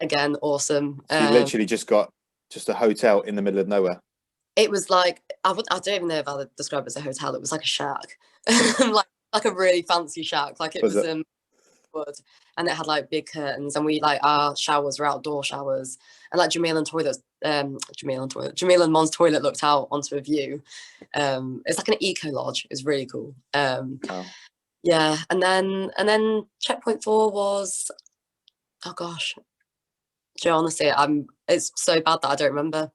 Speaker 2: Again, awesome.
Speaker 1: So you literally just got a hotel in the middle of nowhere.
Speaker 2: It was like I don't even know if I would describe it as a hotel. It was like a shack. like a really fancy shack. Like it was wood, and it had like big curtains, and we like our showers were outdoor showers, and like Jamil and Mon's toilet looked out onto a view. It's like an eco lodge. It's really cool.
Speaker 1: Wow.
Speaker 2: Yeah, and then checkpoint 4 was, oh gosh, Joe, honestly, it's so bad that I don't remember.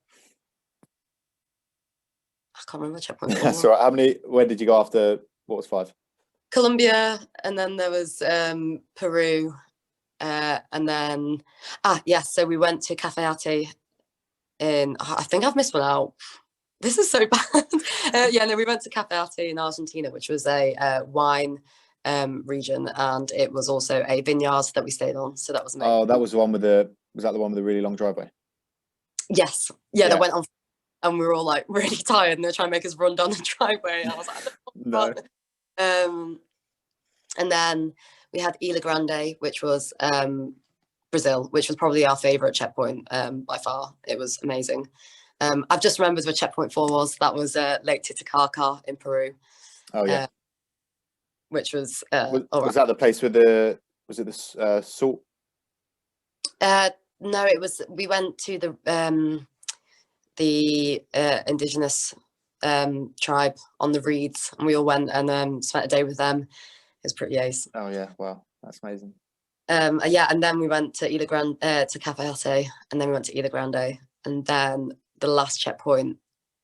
Speaker 2: I can't remember checkpoint 4.
Speaker 1: That's all right. Where did you go after? What was 5?
Speaker 2: Colombia, and then there was Peru, and then yes, so we went to Cafe Ate in, I think I've missed one out. This is so bad. Yeah, no, we went to Cafe Ate in Argentina, which was a wine region, and it was also a vineyard that we stayed on. So that was amazing.
Speaker 1: Oh, that was the one with was that the one with the really long driveway?
Speaker 2: Yes. Yeah, that went on, and we were all like really tired, and they're trying to make us run down the driveway. And I was like,
Speaker 1: no.
Speaker 2: And then we had Ilha Grande, which was Brazil, which was probably our favorite checkpoint by far. It was amazing. I've just remembered what checkpoint 4 was. That was Lake Titicaca in Peru.
Speaker 1: Oh yeah.
Speaker 2: Which was
Speaker 1: was that the place with was it the salt?
Speaker 2: No, it was, we went to the indigenous tribe on the reeds, and we all went and spent a day with them. It was pretty ace.
Speaker 1: Oh yeah, wow, that's amazing.
Speaker 2: Yeah, and then we went to Ilha Grande, to Cafe Ate, and then we went to Ilha Grande, and then the last checkpoint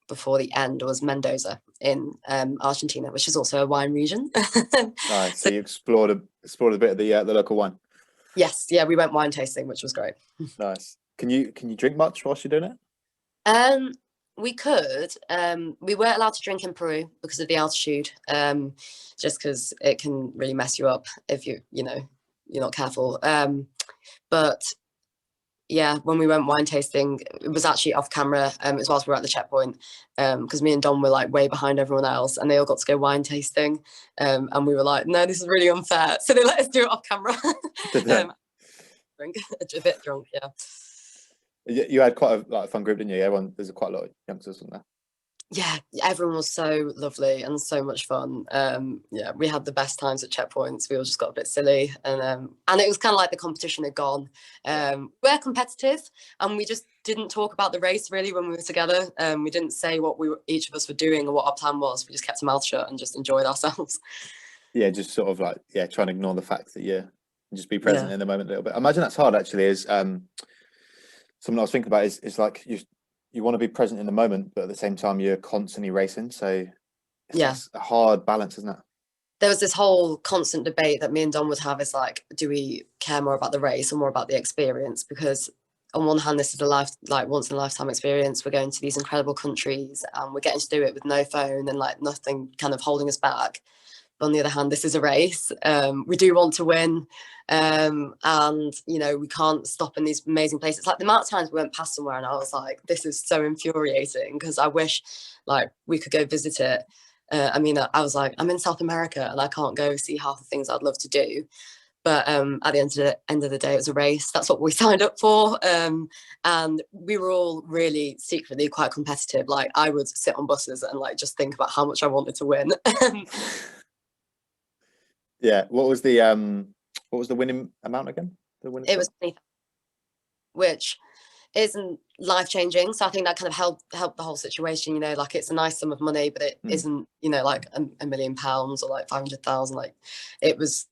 Speaker 2: before the end was Mendoza in Argentina, which is also a wine region.
Speaker 1: Nice. So you explored a bit of the local wine.
Speaker 2: Yes, yeah, we went wine tasting, which was great. Nice.
Speaker 1: Can you drink much whilst you're doing it?
Speaker 2: We could. We weren't allowed to drink in Peru because of the altitude, just because it can really mess you up if you're not careful. But yeah, when we went wine tasting, it was actually off camera as whilst we were at the checkpoint, because me and Dom were like way behind everyone else, and they all got to go wine tasting, and we were like, no, this is really unfair. So they let us do it off camera. A bit drunk, yeah.
Speaker 1: You had quite a fun group, didn't you? There's quite a lot of youngsters on there.
Speaker 2: Yeah, everyone was so lovely and so much fun. Yeah, we had the best times at checkpoints. We all just got a bit silly, and it was kind of like the competition had gone. We're competitive, and we just didn't talk about the race really when we were together. We didn't say what each of us were doing or what our plan was. We just kept our mouth shut and just enjoyed ourselves.
Speaker 1: Yeah, just sort of like trying to ignore the fact that just be present in the moment a little bit. I imagine that's hard actually. something I was thinking about is like you want to be present in the moment, but at the same time you're constantly racing. So it's a hard balance, isn't it?
Speaker 2: There was this whole constant debate that me and Don would have, is like, do we care more about the race or more about the experience? Because on one hand, this is a once in a lifetime experience. We're going to these incredible countries and we're getting to do it with no phone and like nothing kind of holding us back. But on the other hand, this is a race. We do want to win. And, you know, we can't stop in these amazing places. Like the amount of times we went past somewhere and I was like, this is so infuriating, because I wish like we could go visit it. I mean, I was like, I'm in South America and I can't go see half the things I'd love to do. But at the end of the day, it was a race. That's what we signed up for. And we were all really secretly quite competitive. Like I would sit on buses and like just think about how much I wanted to win.
Speaker 1: Yeah. What was the winning amount again?
Speaker 2: It was 20,000, which isn't life-changing. So I think that kind of helped the whole situation, you know, like it's a nice sum of money, but it isn't, you know, like £1 million or like 500,000. Like it was,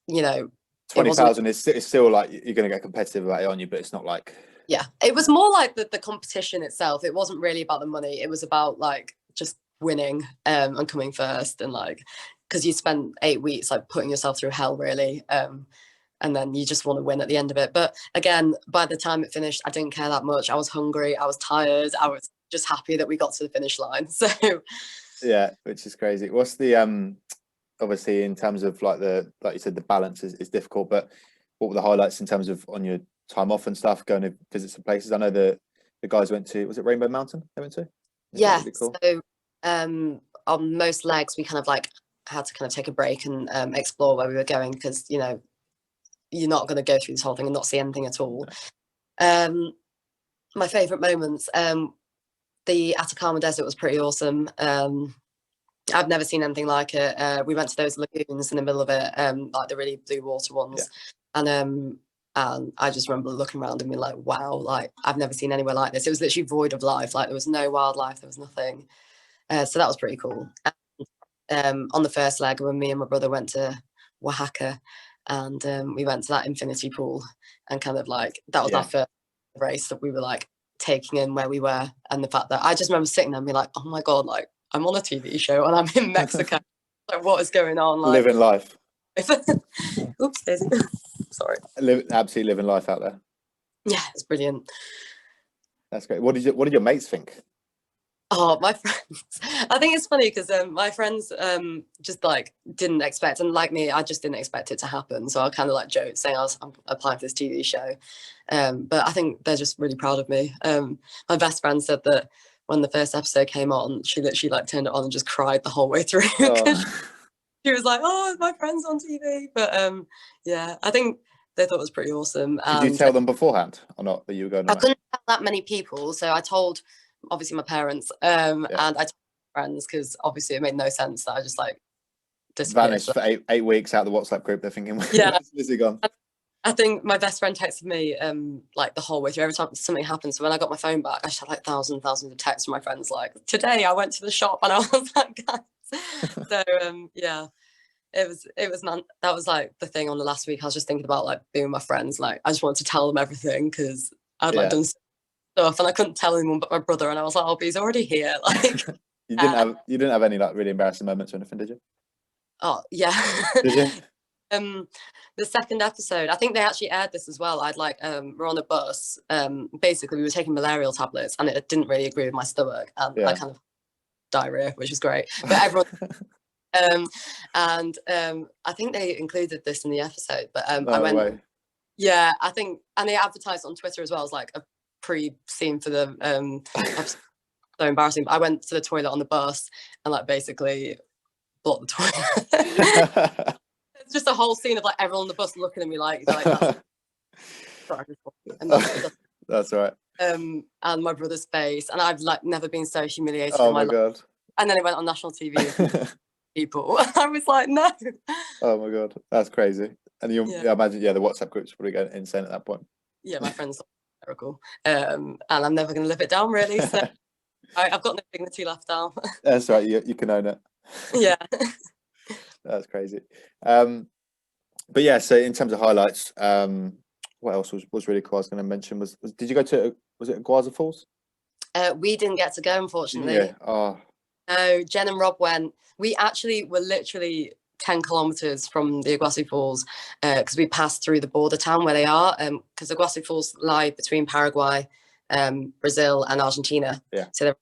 Speaker 2: you know,
Speaker 1: 20,000 is still like you're going to get competitive about it, aren't you? But it's not like,
Speaker 2: yeah, it was more like the competition itself. It wasn't really about the money. It was about like just winning and coming first, and like, because you spent 8 weeks like putting yourself through hell really, and then you just want to win at the end of it. But again, by the time it finished, I didn't care that much. I was hungry, I was tired, I was just happy that we got to the finish line. So
Speaker 1: yeah, which is crazy. What's the obviously in terms of like you said, the balance is difficult, but what were the highlights in terms of on your time off and stuff, going to visit some places? I know the guys went to, was it Rainbow Mountain they went to?
Speaker 2: yeah,
Speaker 1: really cool?
Speaker 2: So on most legs we kind of like had to kind of take a break and explore where we were going, because you know you're not going to go through this whole thing and not see anything at all. My favorite moments, the Atacama Desert was pretty awesome. I've never seen anything like it. We went to those lagoons in the middle of it, like the really blue water ones. And I just remember looking around and being like, wow, like I've never seen anywhere like this. It was literally void of life. Like there was no wildlife, there was nothing. So that was pretty cool. And, on the first leg, when me and my brother went to Oaxaca, and we went to that infinity pool, and kind of like that was our first race that we were like taking in where we were, and the fact that I just remember sitting there and being like, oh my god, like I'm on a TV show and I'm in Mexico. Like what is going on? Like
Speaker 1: living life.
Speaker 2: Oops, Daisy. Sorry.
Speaker 1: Absolutely living life out there.
Speaker 2: Yeah, it's brilliant.
Speaker 1: That's great. What did your mates think?
Speaker 2: Oh, my friends. I think it's funny because my friends just like didn't expect, and like me, I just didn't expect it to happen. So I kind of like joked saying I'm applying for this TV show. But I think they're just really proud of me. My best friend said that when the first episode came on, she literally like turned it on and just cried the whole way through. She was like, oh, my friend's on TV. But yeah, I think they thought it was pretty awesome.
Speaker 1: Did you tell them beforehand or not that you were going on?
Speaker 2: I couldn't tell that many people. So I told obviously my parents and I told my friends, because obviously it made no sense that I just like
Speaker 1: vanished for eight weeks out of the WhatsApp group. They're thinking, where's Lizzie gone?
Speaker 2: I think my best friend texted me like the whole way through every time something happened. So when I got my phone back, I just had like thousands of texts from my friends like, today I went to the shop, and I was like, guys. So yeah, it was that was like the thing on the last week. I was just thinking about like being with my friends. Like I just wanted to tell them everything, because I'd like done stuff and I couldn't tell anyone but my brother, and I was like, oh, but he's already here. Like
Speaker 1: you didn't have any like really embarrassing moments or anything, did you?
Speaker 2: Oh yeah.
Speaker 1: Did you?
Speaker 2: The second episode, I think they actually aired this as well. I'd like we're on a bus. Basically we were taking malarial tablets and it didn't really agree with my stomach, and I kind of diarrhea, which was great. But everyone I think they included this in the episode, but I went yeah, I think, and they advertised on Twitter as well as like a pre-scene for the episode. So embarrassing. But I went to the toilet on the bus and like basically blocked the toilet. It's just a whole scene of like everyone on the bus looking at me like
Speaker 1: that's right.
Speaker 2: And my brother's face, and I've like never been so humiliated
Speaker 1: in
Speaker 2: my
Speaker 1: life. God.
Speaker 2: And then it went on national TV. People, I was like, no.
Speaker 1: Oh my god, that's crazy. And I imagine the WhatsApp groups probably going insane at that point.
Speaker 2: Yeah, my friends are hysterical, and I'm never going to live it down really. So I've got no dignity left now.
Speaker 1: That's right. You can own it.
Speaker 2: Yeah.
Speaker 1: That's crazy. But yeah, so in terms of highlights, what else was really cool? I was going to mention was did you go to Was it Iguazu Falls?
Speaker 2: We didn't get to go, unfortunately.
Speaker 1: Yeah. Oh.
Speaker 2: No, Jen and Rob went. We actually were literally 10 kilometers from the Iguazu Falls because we passed through the border town where they are, because Iguazu Falls lie between Paraguay, Brazil and Argentina.
Speaker 1: Yeah.
Speaker 2: So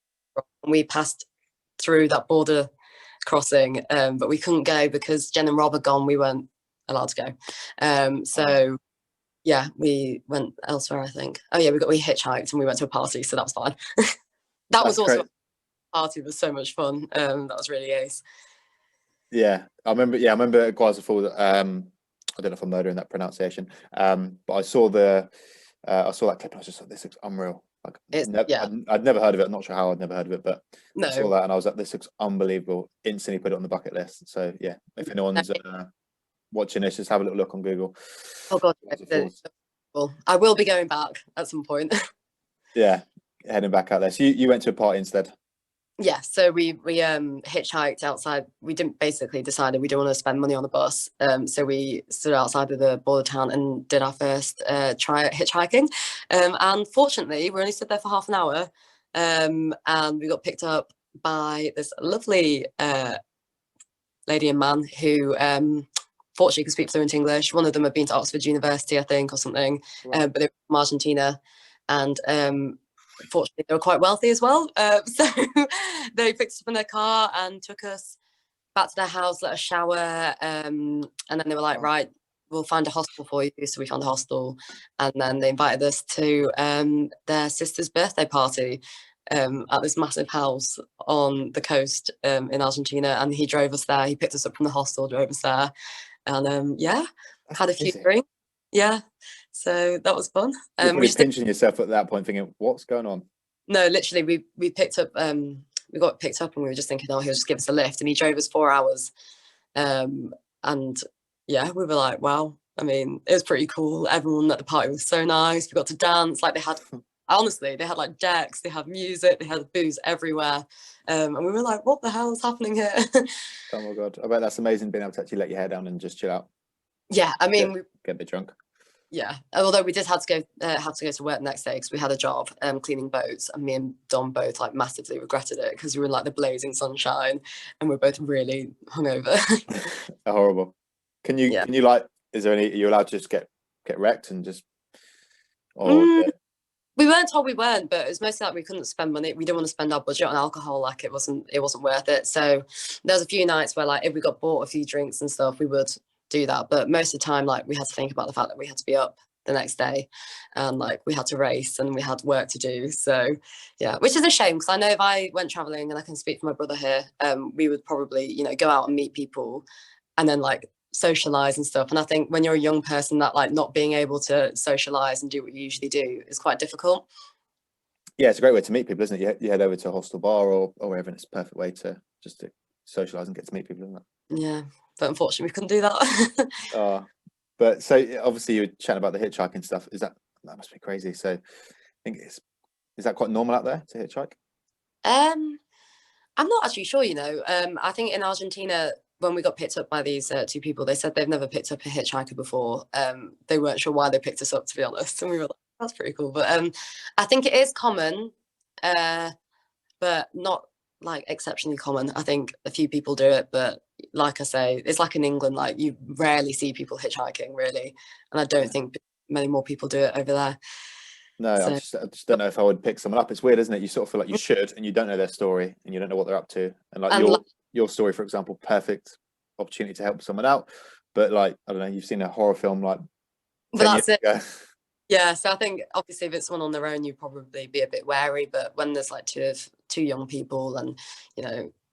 Speaker 2: we passed through that border crossing, but we couldn't go because Jen and Rob had gone. We weren't allowed to go. Yeah, we went elsewhere, I think. Oh yeah, we hitchhiked and we went to a party, so that was fine. That was also a party. It was so much fun. That was really ace.
Speaker 1: Yeah, I remember Iguazu Falls. I don't know if I'm murdering that pronunciation. But I saw that clip and I was just like, this looks unreal. Like, I'd never heard of it. I'm not sure how I'd never heard of it, but I saw that and I was like, this looks unbelievable. Instantly put it on the bucket list. So yeah, if anyone's watching this, just have a little look on Google.
Speaker 2: Oh God, I will be going back at some point.
Speaker 1: Yeah, heading back out there. So you went to a party instead?
Speaker 2: Yeah, so we hitchhiked outside. We decided we didn't want to spend money on the bus, so we stood outside of the border town and did our first try at hitchhiking. And fortunately, we only stood there for half an hour, and we got picked up by this lovely lady and man who fortunately could speak fluent English. One of them had been to Oxford University, I think, or something, but they were from Argentina, and fortunately they were quite wealthy as well, so they picked us up in their car and took us back to their house, let us shower, and then they were like, right, we'll find a hostel for you. So we found a hostel, and then they invited us to their sister's birthday party at this massive house on the coast in Argentina, and he drove us there. He picked us up from the hostel, drove us there, and had a few drinks. Yeah, so that was fun.
Speaker 1: You're probably pinching yourself at that point, thinking, "What's going on?"
Speaker 2: No, literally, we picked up. We got picked up, and we were just thinking, "Oh, he'll just give us a lift." And he drove us 4 hours, and yeah, we were like, "Wow!" I mean, it was pretty cool. Everyone at the party was so nice. We got to dance. Like they had like decks, they had music, they had booze everywhere, and we were like, "What the hell is happening here?"
Speaker 1: Oh my God, I bet that's amazing being able to actually let your hair down and just chill out.
Speaker 2: Yeah, I mean,
Speaker 1: get a bit drunk.
Speaker 2: Yeah, although we did have to go to work the next day because we had a job cleaning boats, and me and Dom both like massively regretted it because we were in like the blazing sunshine and we're both really hungover.
Speaker 1: Horrible. Can you like? Is there any? Are you allowed to just get wrecked and just?
Speaker 2: We weren't told we weren't, but it was mostly like we couldn't spend money. We didn't want to spend our budget on alcohol. Like it wasn't worth it. So there was a few nights where like if we got bought a few drinks and stuff, we would do that, but most of the time like we had to think about the fact that we had to be up the next day and like we had to race and we had work to do. So yeah, which is a shame because I know if I went traveling, and I can speak for my brother here, we would probably go out and meet people and then like socialize and stuff. And I think when you're a young person, that like not being able to socialize and do what you usually do is quite difficult.
Speaker 1: Yeah, it's a great way to meet people, isn't it? You head over to a hostel bar or wherever, and it's a perfect way to socialize and get to meet people, isn't it?
Speaker 2: Yeah, but unfortunately we couldn't do that.
Speaker 1: But so obviously you were chatting about the hitchhiking stuff. That must be crazy. So I think is that quite normal out there to hitchhike?
Speaker 2: I'm not actually sure, I think in Argentina when we got picked up by these two people, they said they've never picked up a hitchhiker before. They weren't sure why they picked us up, to be honest, and we were like, that's pretty cool. But I think it is common, but not like exceptionally common. I think a few people do it, but like I say, it's like in England, like you rarely see people hitchhiking really, and I don't think many more people do it over there.
Speaker 1: No, I just don't know if I would pick someone up. It's weird, isn't it? You sort of feel like you should, and you don't know their story, and you don't know what they're up to. And like your story, for example, perfect opportunity to help someone out. But like, I don't know, you've seen a horror film like 10 years ago.
Speaker 2: Yeah, so I think obviously if it's one on their own, you'd probably be a bit wary. But when there's like two young people, and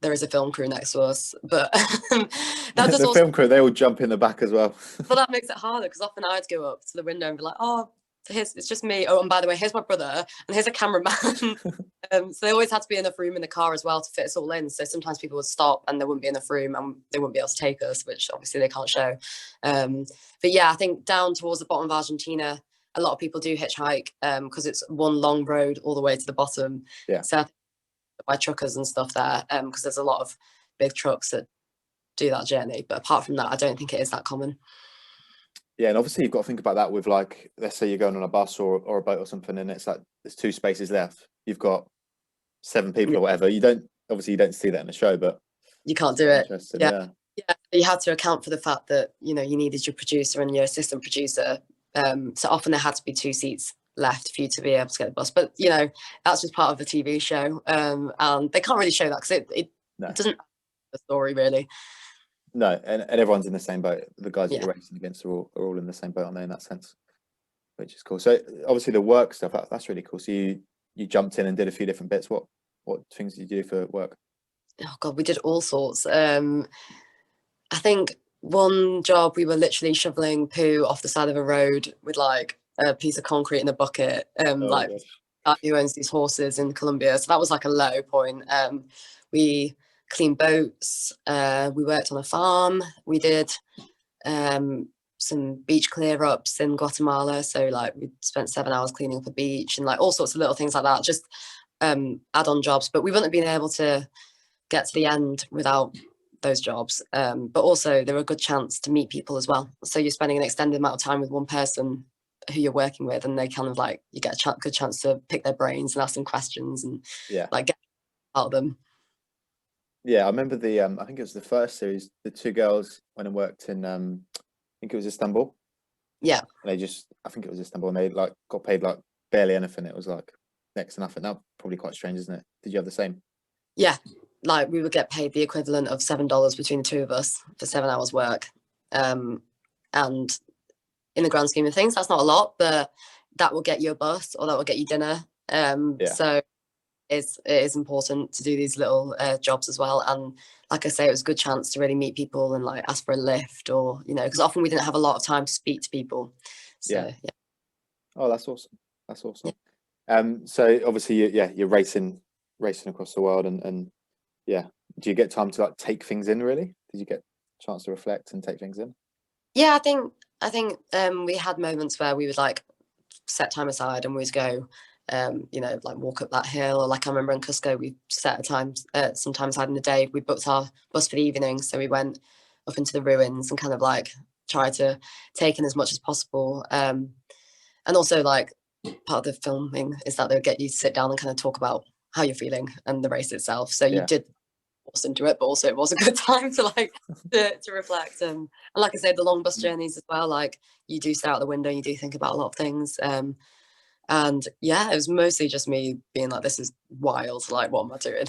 Speaker 2: there is a film crew next to us, but
Speaker 1: that does film crew, they all jump in the back as well.
Speaker 2: But that makes it harder because often I'd go up to the window and be like, "Oh, it's just me. Oh, and by the way, here's my brother, and here's a cameraman." So they always had to be enough room in the car as well to fit us all in. So sometimes people would stop and there wouldn't be enough room, and they wouldn't be able to take us, which obviously they can't show. But yeah, I think down towards the bottom of Argentina, a lot of people do hitchhike because it's one long road all the way to the bottom.
Speaker 1: Yeah.
Speaker 2: So by truckers and stuff there, because there's a lot of big trucks that do that journey. But apart from that, I don't think it is that common.
Speaker 1: Yeah, and obviously you've got to think about that with, like, let's say you're going on a bus or a boat or something, and it's like there's 2 spaces left. You've got 7 people or whatever. You don't see that in the show, but
Speaker 2: You can't
Speaker 1: it's
Speaker 2: do
Speaker 1: quite
Speaker 2: it.
Speaker 1: interesting.
Speaker 2: Yeah.
Speaker 1: Yeah.
Speaker 2: Yeah, you had to account for the fact that, you know, you needed your producer and your assistant producer. So often there had to be 2 seats left for you to be able to get the bus. But, you know, that's just part of the TV show. And they can't really show that because it
Speaker 1: No.
Speaker 2: doesn't have the story really.
Speaker 1: No, and everyone's in the same boat. The guys that
Speaker 2: Yeah.
Speaker 1: you're racing against are all in the same boat, aren't they, in that sense? Which is cool. So obviously the work stuff, that's really cool. So you jumped in and did a few different bits. What things did you do for work?
Speaker 2: Oh God, we did all sorts. I think one job we were literally shoveling poo off the side of a road with like a piece of concrete in a bucket. Like
Speaker 1: gosh.
Speaker 2: guy who owns these horses in Colombia. So that was like a low point. We cleaned boats. We worked on a farm. We did some beach clear ups in Guatemala. So like we spent 7 hours cleaning up a beach and like all sorts of little things like that. Just add-on jobs. But we wouldn't have been able to get to the end without those jobs. But also they're a good chance to meet people as well. So you're spending an extended amount of time with one person who you're working with, and they kind of like, you get a good chance to pick their brains and ask them questions and like get out of them.
Speaker 1: Yeah, I remember the I think it was the first series, the 2 girls went and worked in I think it was Istanbul.
Speaker 2: Yeah.
Speaker 1: And I think it was Istanbul, and they like got paid like barely anything. It was like next to nothing. That's probably quite strange, isn't it? Did you have the same?
Speaker 2: Yeah, like we would get paid the equivalent of $7 between the 2 of us for 7 hours work. And in the grand scheme of things, that's not a lot, but that will get you a bus or that will get you dinner. So it is important to do these little jobs as well. And like I say, it was a good chance to really meet people and like ask for a lift, or, you know, because often we didn't have a lot of time to speak to people. So yeah.
Speaker 1: Oh, that's awesome. That's awesome. Yeah. So obviously you're racing across the world, and yeah, do you get time to like take things in, really? Did you get a chance to reflect and take things in?
Speaker 2: Yeah, I think we had moments where we would like set time aside and we'd go, you know, like walk up that hill. Or like I remember in Cusco, we set a time, some time aside in the day. We booked our bus for the evening, so we went up into the ruins and kind of like try to take in as much as possible. And also like part of the filming is that they'll get you to sit down and kind of talk about how you're feeling and the race itself. So you did forced into it, but also it was a good time to like to reflect. And like I said, the long bus journeys as well, like you do stare out the window, you do think about a lot of things. And yeah, it was mostly just me being like, this is wild, like what am I doing?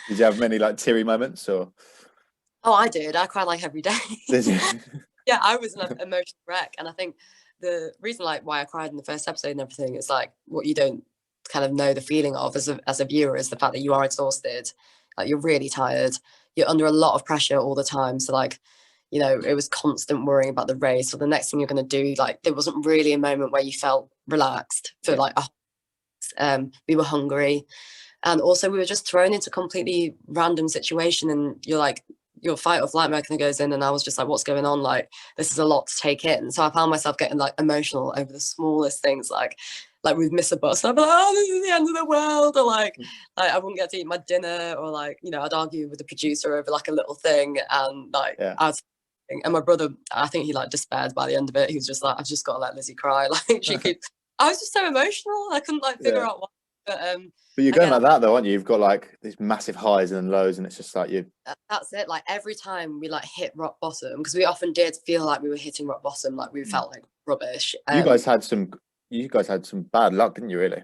Speaker 1: Did you have many like teary moments, or?
Speaker 2: Oh, I did. I cried like every day.
Speaker 1: Did you?
Speaker 2: Yeah, I was an emotional wreck. And I think the reason like why I cried in the first episode and everything is like what you don't kind of know the feeling of as a viewer is the fact that you are exhausted, like you're really tired, you're under a lot of pressure all the time. So like, you know, it was constant worrying about the race or the next thing you're going to do. Like there wasn't really a moment where you felt relaxed for like we were hungry, and also we were just thrown into a completely random situation, and you're like, your fight or flight mechanism goes in, and I was just like, what's going on? Like this is a lot to take in. So I found myself getting like emotional over the smallest things, like we'd miss a bus and I'd be like, oh, this is the end of the world, or like I wouldn't get to eat my dinner, or like, you know, I'd argue with the producer over like a little thing, and like and my brother, I think he like despaired by the end of it. He was just like, I've just got to let Lizzie cry. Like I was just so emotional, I couldn't like figure out why.
Speaker 1: But you're going like that though, aren't you? You've got like these massive highs and lows, and it's just like
Speaker 2: that's it. Like every time we like hit rock bottom, because we often did feel like we were hitting rock bottom, like we felt like rubbish.
Speaker 1: You guys had some bad luck, didn't you? Really?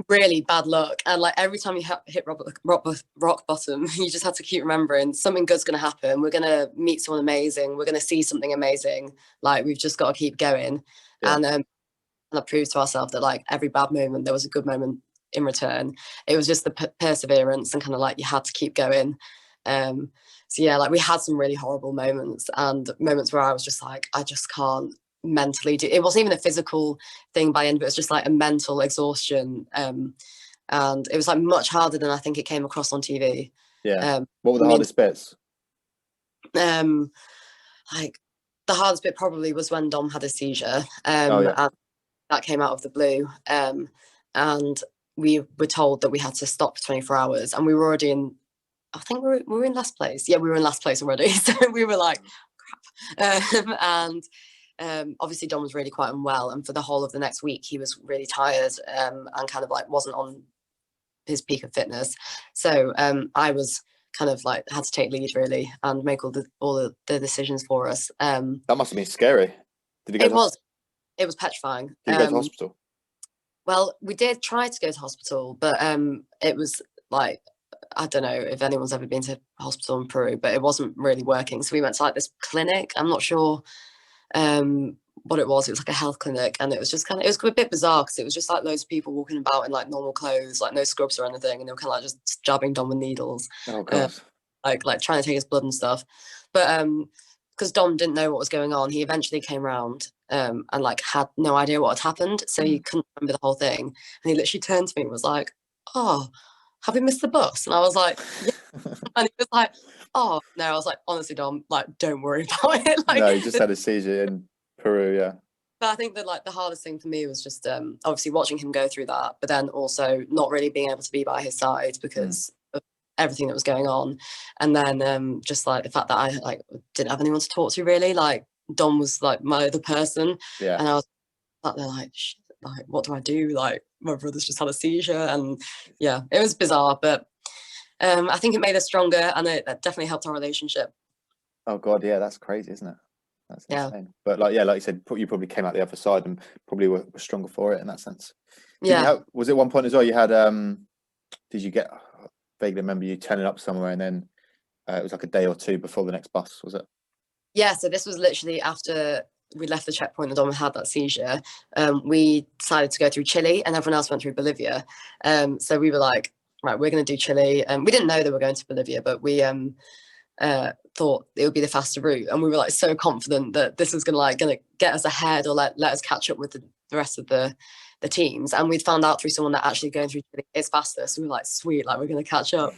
Speaker 2: Really bad luck. And like every time you hit rock bottom, you just had to keep remembering something good's going to happen. We're going to meet someone amazing. We're going to see something amazing. Like we've just got to keep going. And I proved to ourselves that like every bad moment, there was a good moment in return. It was just the perseverance and kind of like you had to keep going. So yeah, like we had some really horrible moments, and moments where I was just like, I just can't mentally do it. Wasn't even a physical thing by the end of it. It was just like a mental exhaustion, and it was like much harder than I think it came across on TV.
Speaker 1: What were the hardest bits?
Speaker 2: Like the hardest bit probably was when Dom had a seizure, and that came out of the blue, and we were told that we had to stop for 24 hours, and we were already in, I think we were in last place. Yeah, we were in last place already. So we were like, crap. And Obviously Dom was really quite unwell, and for the whole of the next week he was really tired, and kind of like wasn't on his peak of fitness. So I was kind of like had to take lead really and make all the decisions for us.
Speaker 1: That must have been scary. Did you go?
Speaker 2: It was petrifying.
Speaker 1: Did you go to hospital?
Speaker 2: Well, we did try to go to hospital, but it was like, I don't know if anyone's ever been to hospital in Peru, but it wasn't really working. So we went to like this clinic. I'm not sure what it was. It was like a health clinic, and it was just it was a bit bizarre because it was just like loads of people walking about in like normal clothes, like no scrubs or anything, and they were kind of like just jabbing Dom with needles.
Speaker 1: Oh god.
Speaker 2: Like trying to take his blood and stuff. But because Dom didn't know what was going on, he eventually came round and like had no idea what had happened, so he couldn't remember the whole thing, and he literally turned to me and was like, "Oh, have we missed the bus?" And I was like, "Yeah." And he was like, "Oh no." I was like, "Honestly, Dom, like don't worry about it." Like,
Speaker 1: no, you just had a seizure in Peru. Yeah.
Speaker 2: But I think that like the hardest thing for me was just obviously watching him go through that, but then also not really being able to be by his side because of everything that was going on. And then just like the fact that I like didn't have anyone to talk to really. Like Dom was like my other person.
Speaker 1: Yeah.
Speaker 2: And I was sat there like, like, what do I do? Like my brother's just had a seizure. And yeah, it was bizarre, but I think it made us stronger, and it definitely helped our relationship.
Speaker 1: Oh god, yeah, that's crazy, isn't it? That's insane.
Speaker 2: Yeah.
Speaker 1: But like you said, you probably came out the other side and probably were stronger for it in that sense. Was it one point as well you had did you get, I vaguely remember you turning up somewhere and then it was like a day or two before the next bus, was it?
Speaker 2: Yeah, so this was literally after we left the checkpoint and Dom had that seizure. We decided to go through Chile, and everyone else went through Bolivia. So we were like, right, we're going to do Chile. We didn't know they were going to Bolivia, but we thought it would be the faster route, and we were like so confident that this was gonna get us ahead or let us catch up with the rest of the teams. And we'd found out through someone that actually going through Chile is faster, so we were like, sweet, like we're gonna catch up.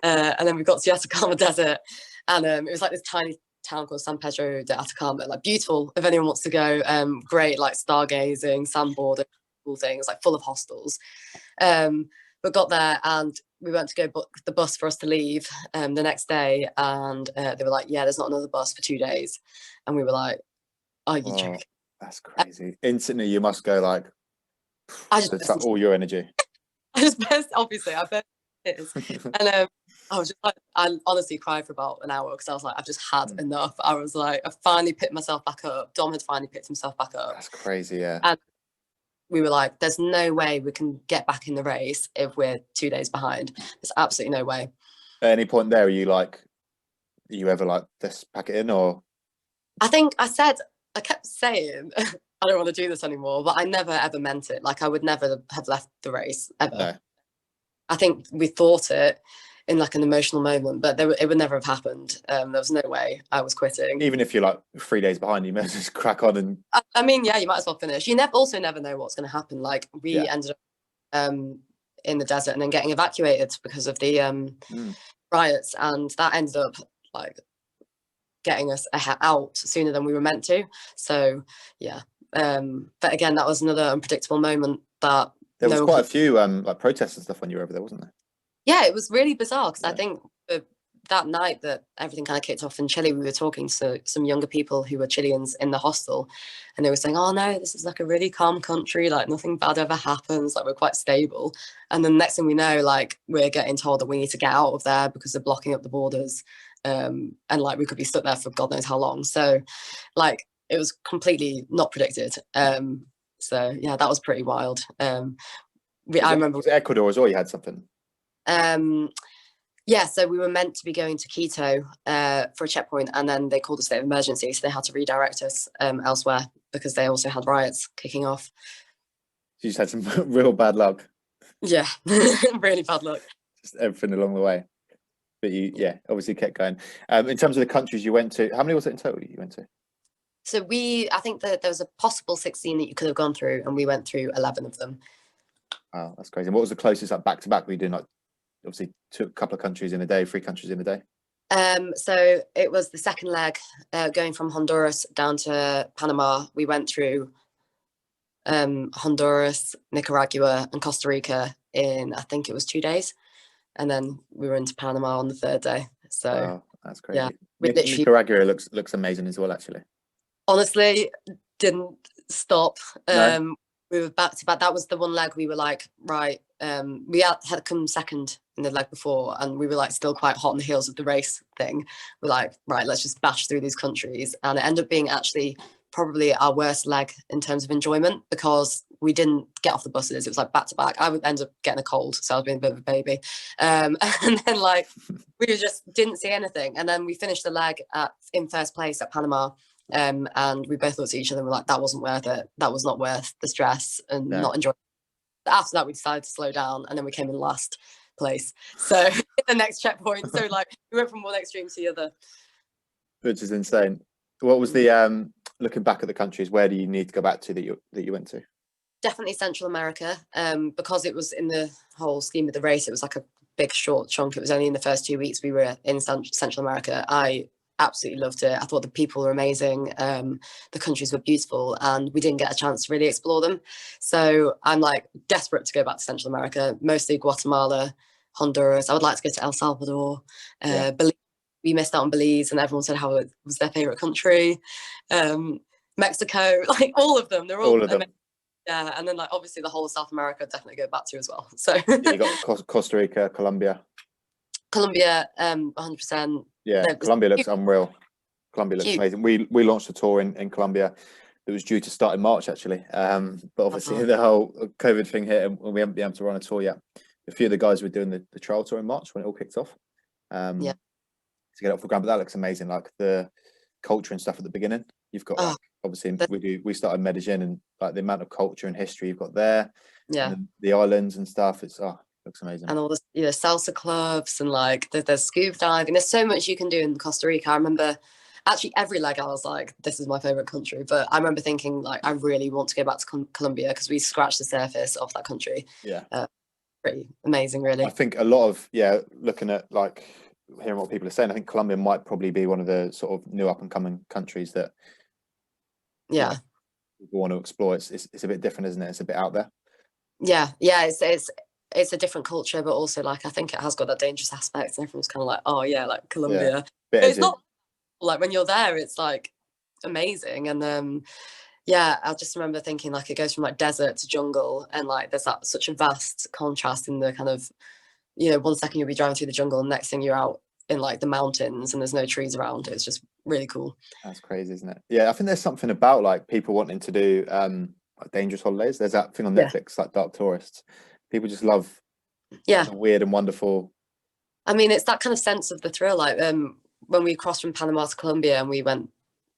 Speaker 2: And then we got to Atacama Desert, and it was like this tiny town called San Pedro de Atacama, like beautiful if anyone wants to go. Great, like stargazing, sandboarding, cool things, like full of hostels. But got there and we went to go book the bus for us to leave the next day, and they were like, yeah, there's not another bus for 2 days. And we were like, are you joking?
Speaker 1: That's crazy. Instantly you must go like,
Speaker 2: I just
Speaker 1: it's like all your energy.
Speaker 2: I just burst, obviously I burst tears. And I was just like, I honestly cried for about an hour because I was like, I've just had enough. I was like, I finally picked myself back up. Dom had finally picked himself back up.
Speaker 1: That's crazy. Yeah.
Speaker 2: And we were like, there's no way we can get back in the race if we're 2 days behind. There's absolutely no way.
Speaker 1: At any point there, are you ever like, let's pack it in? Or
Speaker 2: I kept saying I don't want to do this anymore, but I never ever meant it. Like I would never have left the race ever.
Speaker 1: No.
Speaker 2: I think we thought it in like an emotional moment, but it would never have happened. There was no way I was quitting.
Speaker 1: Even if you're like 3 days behind, you may just crack on and.
Speaker 2: I mean, yeah, you might as well finish. You also never know what's going to happen. Like we ended up in the desert and then getting evacuated because of the riots, and that ended up like getting us out sooner than we were meant to. So yeah, but again, that was another unpredictable moment. That
Speaker 1: there was quite a few like protests and stuff when you were over there, wasn't there?
Speaker 2: Yeah, it was really bizarre because I think that night that everything kind of kicked off in Chile, we were talking to some younger people who were Chileans in the hostel, and they were saying, oh no, this is like a really calm country, like nothing bad ever happens, like we're quite stable. And then the next thing we know, like we're getting told that we need to get out of there because they're blocking up the borders, and like we could be stuck there for God knows how long. So like it was completely not predicted. So yeah, that was pretty wild. I remember
Speaker 1: was it Ecuador as well, you had something?
Speaker 2: Yeah, so we were meant to be going to Quito for a checkpoint, and then they called a state of emergency, so they had to redirect us elsewhere because they also had riots kicking off.
Speaker 1: You just had some real bad luck.
Speaker 2: Yeah, really bad luck.
Speaker 1: Just everything along the way. But you, obviously kept going. In terms of the countries you went to, how many was it in total you went to?
Speaker 2: So I think that there was a possible 16 that you could have gone through, and we went through 11 of them.
Speaker 1: Wow, that's crazy. And what was the closest, like back to back, were you doing like, obviously took a couple of countries in a day, 3 countries in a day?
Speaker 2: So it was the second leg, going from Honduras down to Panama. We went through Honduras, Nicaragua, and Costa Rica in, I think it was 2 days, and then we were into Panama on the 3rd day. So
Speaker 1: wow, that's crazy.
Speaker 2: Yeah,
Speaker 1: Nicaragua looks amazing as well, actually.
Speaker 2: Honestly, didn't stop.
Speaker 1: No.
Speaker 2: We were back to back. That was the one leg we were like, right. We had come second in the leg before, and we were like still quite hot on the heels of the race thing. We're like, right, let's just bash through these countries. And it ended up being actually probably our worst leg in terms of enjoyment, because we didn't get off the buses. It was like back to back. I would end up getting a cold, so I was being a bit of a baby. And then like we just didn't see anything. And then we finished the leg in first place at Panama. And we both looked at each other and were like, that wasn't worth it. That was not worth the stress and not enjoying. After that, we decided to slow down, and then we came in last place. So the next checkpoint. So like we went from one extreme to the other.
Speaker 1: Which is insane. What was the looking back at the countries, where do you need to go back to that you went to?
Speaker 2: Definitely Central America, because it was in the whole scheme of the race, it was like a big short chunk. It was only in the first 2 weeks we were in Central America. I absolutely loved it. I thought the people were amazing. The countries were beautiful, and we didn't get a chance to really explore them. So I'm like desperate to go back to Central America, mostly Guatemala, Honduras. I would like to go to El Salvador. Belize. We missed out on Belize, and everyone said how it was their favorite country. Mexico, like all of them. They're all
Speaker 1: of them.
Speaker 2: Yeah, and then like obviously the whole of South America, definitely go back to as well. So
Speaker 1: you got Costa Rica, Colombia,
Speaker 2: 100%.
Speaker 1: Yeah, Colombia looks unreal. Colombia looks amazing. We launched a tour in Colombia that was due to start in March actually, but obviously the whole COVID thing hit, and we haven't been able to run a tour yet. A few of the guys were doing the trial tour in March when it all kicked off. To get up for ground, but that looks amazing. Like the culture and stuff at the beginning. You've got like, obviously we started Medellin, and like the amount of culture and history you've got there. And the islands and stuff. It's looks amazing.
Speaker 2: And all the salsa clubs, and like there's scuba diving. There's so much you can do in Costa Rica. I remember actually every leg I was like, this is my favorite country. But I remember thinking like, I really want to go back to Colombia, because we scratched the surface of that country. Pretty amazing, really.
Speaker 1: I think a lot of looking at like hearing what people are saying, I think Colombia might probably be one of the sort of new up and coming countries that people want to explore. It's a bit different, isn't it? It's a bit out there.
Speaker 2: It's a different culture, but also like I think it has got that dangerous aspect, and everyone's kind of like, oh yeah, like Colombia. It's not like when you're there, it's like amazing. And I just remember thinking like it goes from like desert to jungle, and like there's that such a vast contrast in the kind of, 1 second you'll be driving through the jungle, and next thing you're out in like the mountains and there's no trees around. It's just really cool.
Speaker 1: That's crazy, isn't it? Yeah, I think there's something about like people wanting to do like dangerous holidays. There's that thing on Netflix, like Dark Tourists. People just love the weird and wonderful.
Speaker 2: I mean, it's that kind of sense of the thrill. Like when we crossed from Panama to Colombia, and we went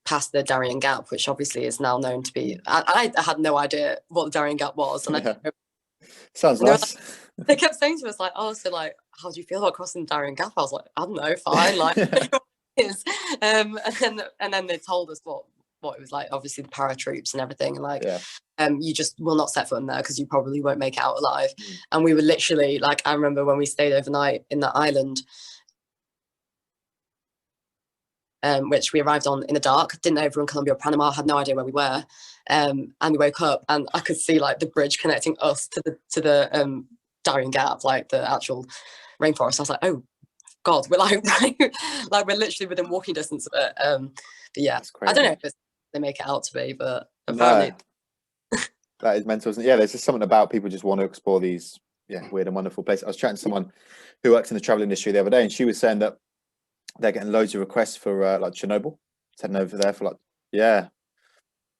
Speaker 2: past the Darien Gap, which obviously is now known to be, I had no idea what the Darien Gap was, and
Speaker 1: sounds nice.
Speaker 2: They kept saying to us like, oh, so like, how do you feel about crossing the Darien Gap? I was like, I don't know, fine. Like is and then they told us what it was like, obviously the paratroops and everything, and like you just will not set foot in there because you probably won't make it out alive. And we were literally like, I remember when we stayed overnight in that island, which we arrived on in the dark, didn't know if we were in Colombia or Panama, had no idea where we were, and we woke up and I could see like the bridge connecting us to the Darien Gap, like the actual rainforest. I was like, oh God, we're like like we're literally within walking distance of it. But yeah, I don't know if they make it out to be, but apparently
Speaker 1: that is mental, isn't it? Yeah, there's just something about people just want to explore these weird and wonderful places. I was chatting to someone who works in the travel industry the other day, and she was saying that they're getting loads of requests for like Chernobyl, heading over there for like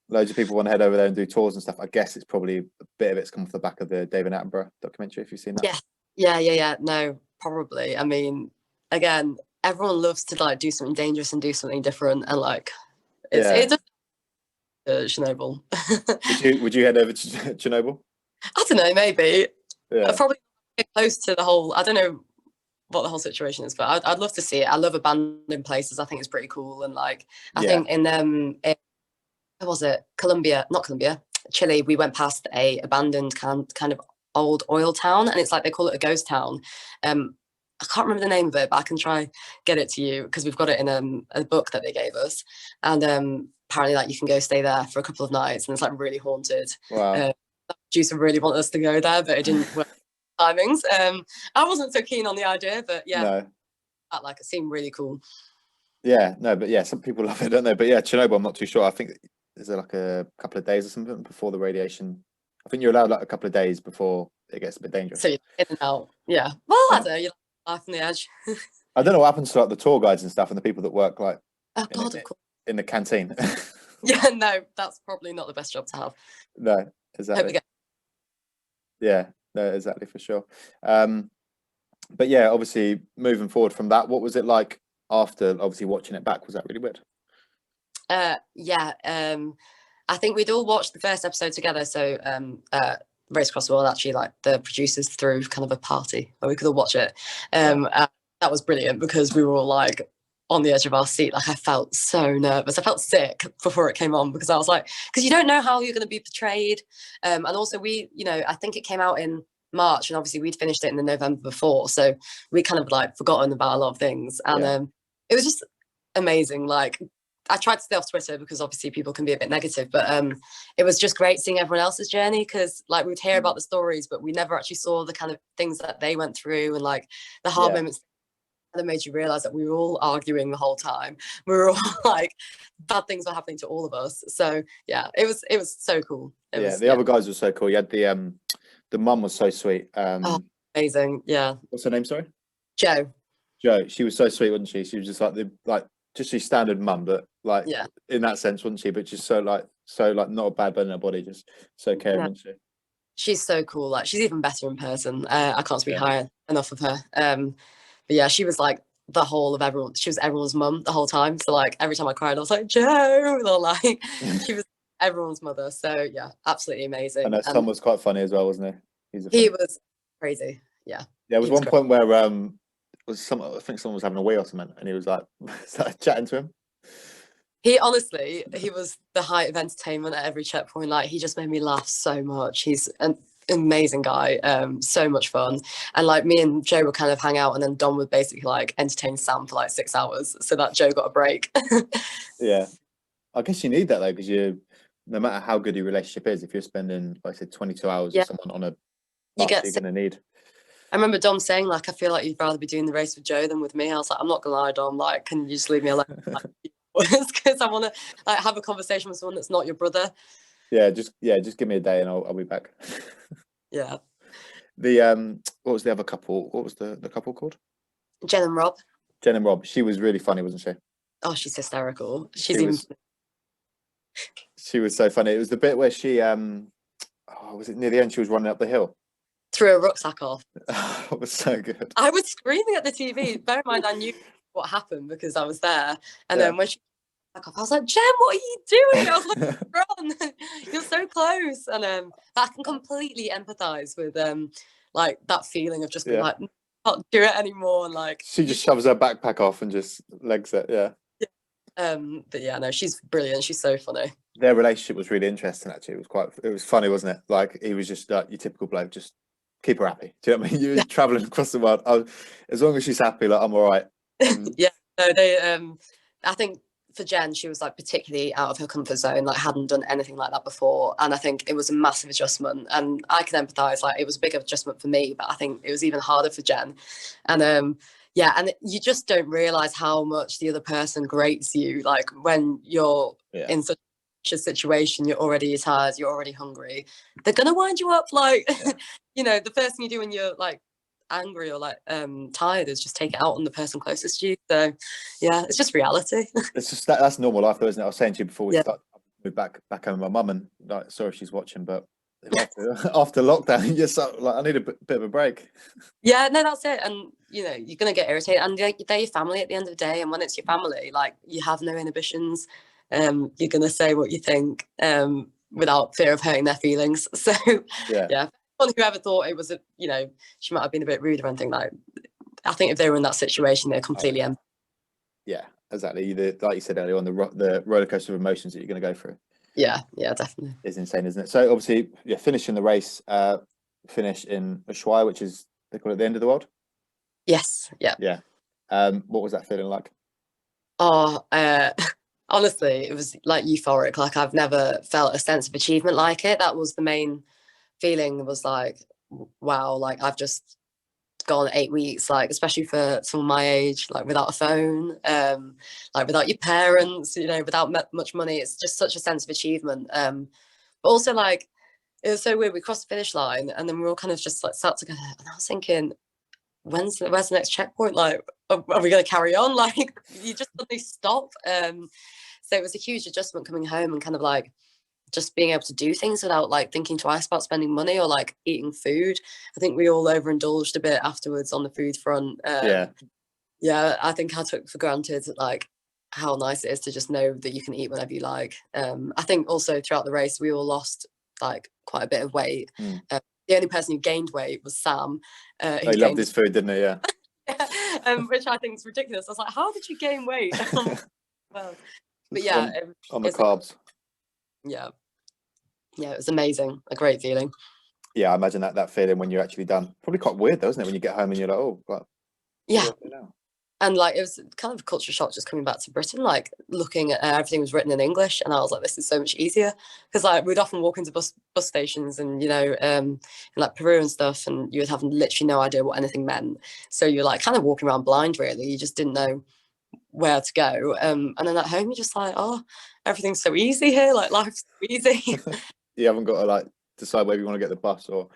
Speaker 1: loads of people want to head over there and do tours and stuff. I guess it's probably a bit of it's come off the back of the David Attenborough documentary, if you've seen that.
Speaker 2: Yeah. No, probably. I mean, again, everyone loves to like do something dangerous and do something different, and like it's Chernobyl.
Speaker 1: would you head over to Chernobyl?
Speaker 2: I don't know, maybe. Probably get close to the whole, I don't know what the whole situation is, but I'd love to see it. I love abandoned places. I think it's pretty cool. And like I think in what was it, Chile, we went past a abandoned kind of old oil town, and it's like they call it a ghost town. I can't remember the name of it, but I can try get it to you because we've got it in a book that they gave us. And apparently like you can go stay there for a couple of nights, and it's like really haunted.
Speaker 1: Wow.
Speaker 2: Producer really wanted us to go there, but it didn't work timings. I wasn't so keen on the idea, but like it seemed really cool.
Speaker 1: But some people love it, don't they? But Chernobyl, I'm not too sure. I think is there like a couple of days or something before the radiation? I think you're allowed like a couple of days before it gets a bit dangerous.
Speaker 2: So you're in and out. Yeah. Well, I don't know. You're life on the edge.
Speaker 1: I don't know what happens to like the tour guides and stuff and the people that work like
Speaker 2: Oh God, of course.
Speaker 1: in the canteen.
Speaker 2: Yeah, no, that's probably not the best job to have.
Speaker 1: No, exactly. Yeah, no, exactly, for sure. But yeah, obviously moving forward from that, what was it like after obviously watching it back? Was that really weird?
Speaker 2: Yeah. I think we'd all watched the first episode together. So Race Across the World, actually, like the producers threw kind of a party where we could all watch it. That was brilliant because we were all like on the edge of our seat. Like I felt so nervous. I felt sick before it came on because I was like, because you don't know how you're going to be portrayed. And also I think it came out in March and obviously we'd finished it in the November before. So we kind of like forgotten about a lot of things. And it was just amazing. Like I tried to stay off Twitter because obviously people can be a bit negative, but it was just great seeing everyone else's journey because like we'd hear about the stories, but we never actually saw the kind of things that they went through and like the hard moments that made you realize that we were all arguing the whole time. We were all like bad things were happening to all of us. So yeah, it was so cool.
Speaker 1: The other guys were so cool. You had the mum was so sweet.
Speaker 2: Amazing. Yeah.
Speaker 1: What's her name? Sorry.
Speaker 2: Jo.
Speaker 1: She was so sweet, wasn't she? She was just like just your standard mum, but like in that sense, wasn't she? But just so not a bad bone in her body, just so caring, wasn't she?
Speaker 2: She's so cool. Like she's even better in person. I can't speak higher enough of her. But yeah, she was like the whole of everyone. She was everyone's mum the whole time. So like every time I cried, I was like Jo. Or like she was everyone's mother. So yeah, absolutely amazing.
Speaker 1: And her son was quite funny as well, wasn't he?
Speaker 2: He was crazy. Yeah.
Speaker 1: There was one point where I think someone was having a wee or something, and he was like chatting to him.
Speaker 2: He was the height of entertainment at every checkpoint. Like he just made me laugh so much. He's an amazing guy, so much fun. And like me and Jo would kind of hang out, and then Dom would basically like entertain Sam for like 6 hours, so that Jo got a break.
Speaker 1: Yeah, I guess you need that though, because no matter how good your relationship is, if you're spending, like I said, 22 hours with someone on a bus, you're going to need.
Speaker 2: I remember Dom saying, like, I feel like you'd rather be doing the race with Jo than with me. I was like, I'm not gonna lie, Dom, like, can you just leave me alone? Because I want to like have a conversation with someone that's not your brother.
Speaker 1: Just give me a day and I'll be back.
Speaker 2: Yeah.
Speaker 1: What was the other couple? What was the couple called?
Speaker 2: Jen and Rob.
Speaker 1: Jen and Rob. She was really funny, wasn't she?
Speaker 2: Oh, she's hysterical.
Speaker 1: She was so funny. It was the bit where she was it near the end? She was running up the hill.
Speaker 2: Threw a rucksack off.
Speaker 1: It was so good.
Speaker 2: I was screaming at the TV. Bear in mind, I knew what happened because I was there. And then when she back off, I was like, Jem, what are you doing? I was like, run. You're so close. And I can completely empathize with like that feeling of just being like, can't do it anymore. And like
Speaker 1: she just shoves her backpack off and just legs it.
Speaker 2: But yeah, no, she's brilliant. She's so funny.
Speaker 1: Their relationship was really interesting. Actually, it was funny, wasn't it? Like he was just like your typical bloke, just keep her happy. Do you know what I mean? You're traveling across the world. As long as she's happy, like I'm all right.
Speaker 2: Yeah, no, they. I think for Jen, she was like particularly out of her comfort zone. Like hadn't done anything like that before, and I think it was a massive adjustment. And I can empathise. Like it was a big adjustment for me, but I think it was even harder for Jen. And and you just don't realise how much the other person grates you. Like when you're in such a situation, you're already tired, you're already hungry. They're gonna wind you up. Like the first thing you do when you're like angry or like tired is just take it out on the person closest to you. So yeah, it's just reality.
Speaker 1: It's just that's normal life though, isn't it? I was saying to you before we start, moved back home with my mum, and like sorry if she's watching, but after lockdown you're so like I need a bit of a break.
Speaker 2: Yeah, no, that's it. And you're gonna get irritated, and they're your family at the end of the day, and when it's your family, like you have no inhibitions. You're gonna say what you think without fear of hurting their feelings. So yeah. Whoever thought it was she might have been a bit rude or anything, like I think if they were in that situation, they're completely
Speaker 1: yeah, exactly. Like you said earlier on, the roller coaster of emotions that you're going to go through.
Speaker 2: Yeah, definitely.
Speaker 1: It's insane, isn't it? So obviously, finishing the race, finish in Ushuaia, which is they call it the end of the world.
Speaker 2: Yes. Yeah.
Speaker 1: What was that feeling like?
Speaker 2: Oh, honestly, it was like euphoric. Like I've never felt a sense of achievement like it. That was the main feeling, was like, wow, like I've just gone 8 weeks, like especially for someone my age, like without a phone, like without your parents, you know, without much money. It's just such a sense of achievement. But also like it was so weird. We crossed the finish line, and then we all kind of just like sat together, and I was thinking, where's the next checkpoint? Like, are we going to carry on? Like, you just suddenly stop. So it was a huge adjustment coming home and kind of like just being able to do things without like thinking twice about spending money or like eating food. I think we all overindulged a bit afterwards on the food front. Yeah, I think I took for granted like how nice it is to just know that you can eat whenever you like. I think also throughout the race we all lost like quite a bit of weight. The only person who gained weight was Sam.
Speaker 1: He loved his food, didn't he? Yeah.
Speaker 2: Which I think is ridiculous. I was like, how did you gain weight? Well, but yeah,
Speaker 1: on the carbs.
Speaker 2: Yeah, it was amazing. A great feeling.
Speaker 1: Yeah, I imagine that feeling when you're actually done. Probably quite weird though, isn't it? When you get home and you're like, oh, but
Speaker 2: yeah. And like it was kind of a culture shock just coming back to Britain, like looking at everything was written in English, and I was like, this is so much easier, because like we'd often walk into bus stations and you know in like Peru and stuff, and you would have literally no idea what anything meant, so you're like kind of walking around blind really. You just didn't know where to go, and then at home you're just like, oh, everything's so easy here, like life's so easy.
Speaker 1: You haven't got to like decide whether you want to get the bus or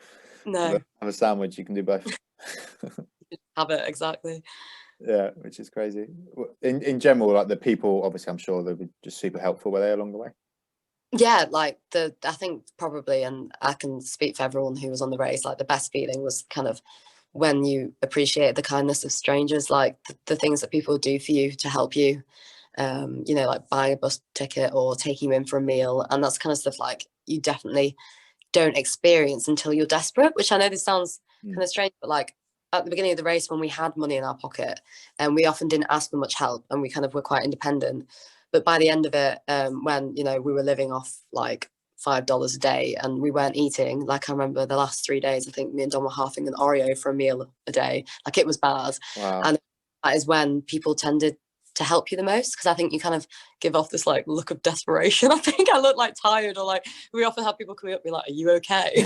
Speaker 1: have a sandwich. You can do both.
Speaker 2: Have it, exactly.
Speaker 1: Yeah, which is crazy. In general, like the people, obviously, I'm sure they were just super helpful, were they, along the way?
Speaker 2: Yeah, like I think probably, and I can speak for everyone who was on the race, like the best feeling was kind of when you appreciate the kindness of strangers, like the things that people do for you to help you, you know, like buying a bus ticket or taking you in for a meal. And that's kind of stuff like you definitely don't experience until you're desperate, which I know this sounds kind of strange, but like at the beginning of the race when we had money in our pocket and we often didn't ask for much help and we kind of were quite independent, but by the end of it, when you know we were living off like $5 a day and we weren't eating, like I remember the last 3 days I think me and Dom were halving an Oreo for a meal a day, like it was bad.
Speaker 1: Wow.
Speaker 2: And that is when people tended to help you the most, because I think you kind of give off this like look of desperation. I think I look like tired, or like we often have people coming up and be like, are you okay?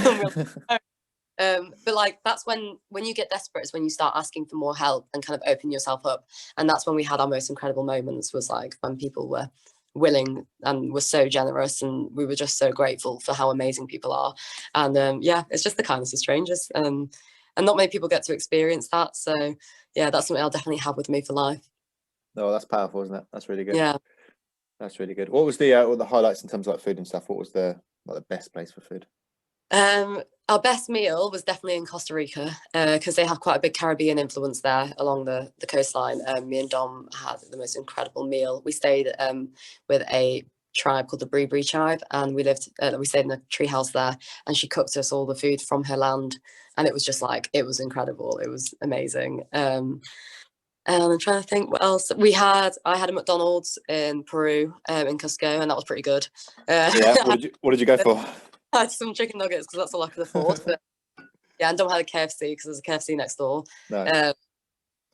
Speaker 2: But like that's when you get desperate is when you start asking for more help and kind of open yourself up, and that's when we had our most incredible moments, was like when people were willing and were so generous, and we were just so grateful for how amazing people are. And yeah, it's just the kindness of strangers, and not many people get to experience that, so yeah, that's something I'll definitely have with me for life.
Speaker 1: No, that's powerful, isn't it? That's really good.
Speaker 2: Yeah,
Speaker 1: that's really good. What was the highlights in terms of like food and stuff? What was the best place for food?
Speaker 2: Our best meal was definitely in Costa Rica, because they have quite a big Caribbean influence there along the coastline. Me and Dom had the most incredible meal. We stayed with a tribe called the Bree tribe, and we stayed in a tree house there, and she cooked us all the food from her land, and it was just like, it was incredible. It was amazing. And I'm trying to think what else we had. I had a McDonald's in Peru, in Cusco, and that was pretty good.
Speaker 1: Yeah, what did you go for?
Speaker 2: I had some chicken nuggets because that's all I could afford. But yeah, and Dom had a KFC because there's a KFC next door.
Speaker 1: No.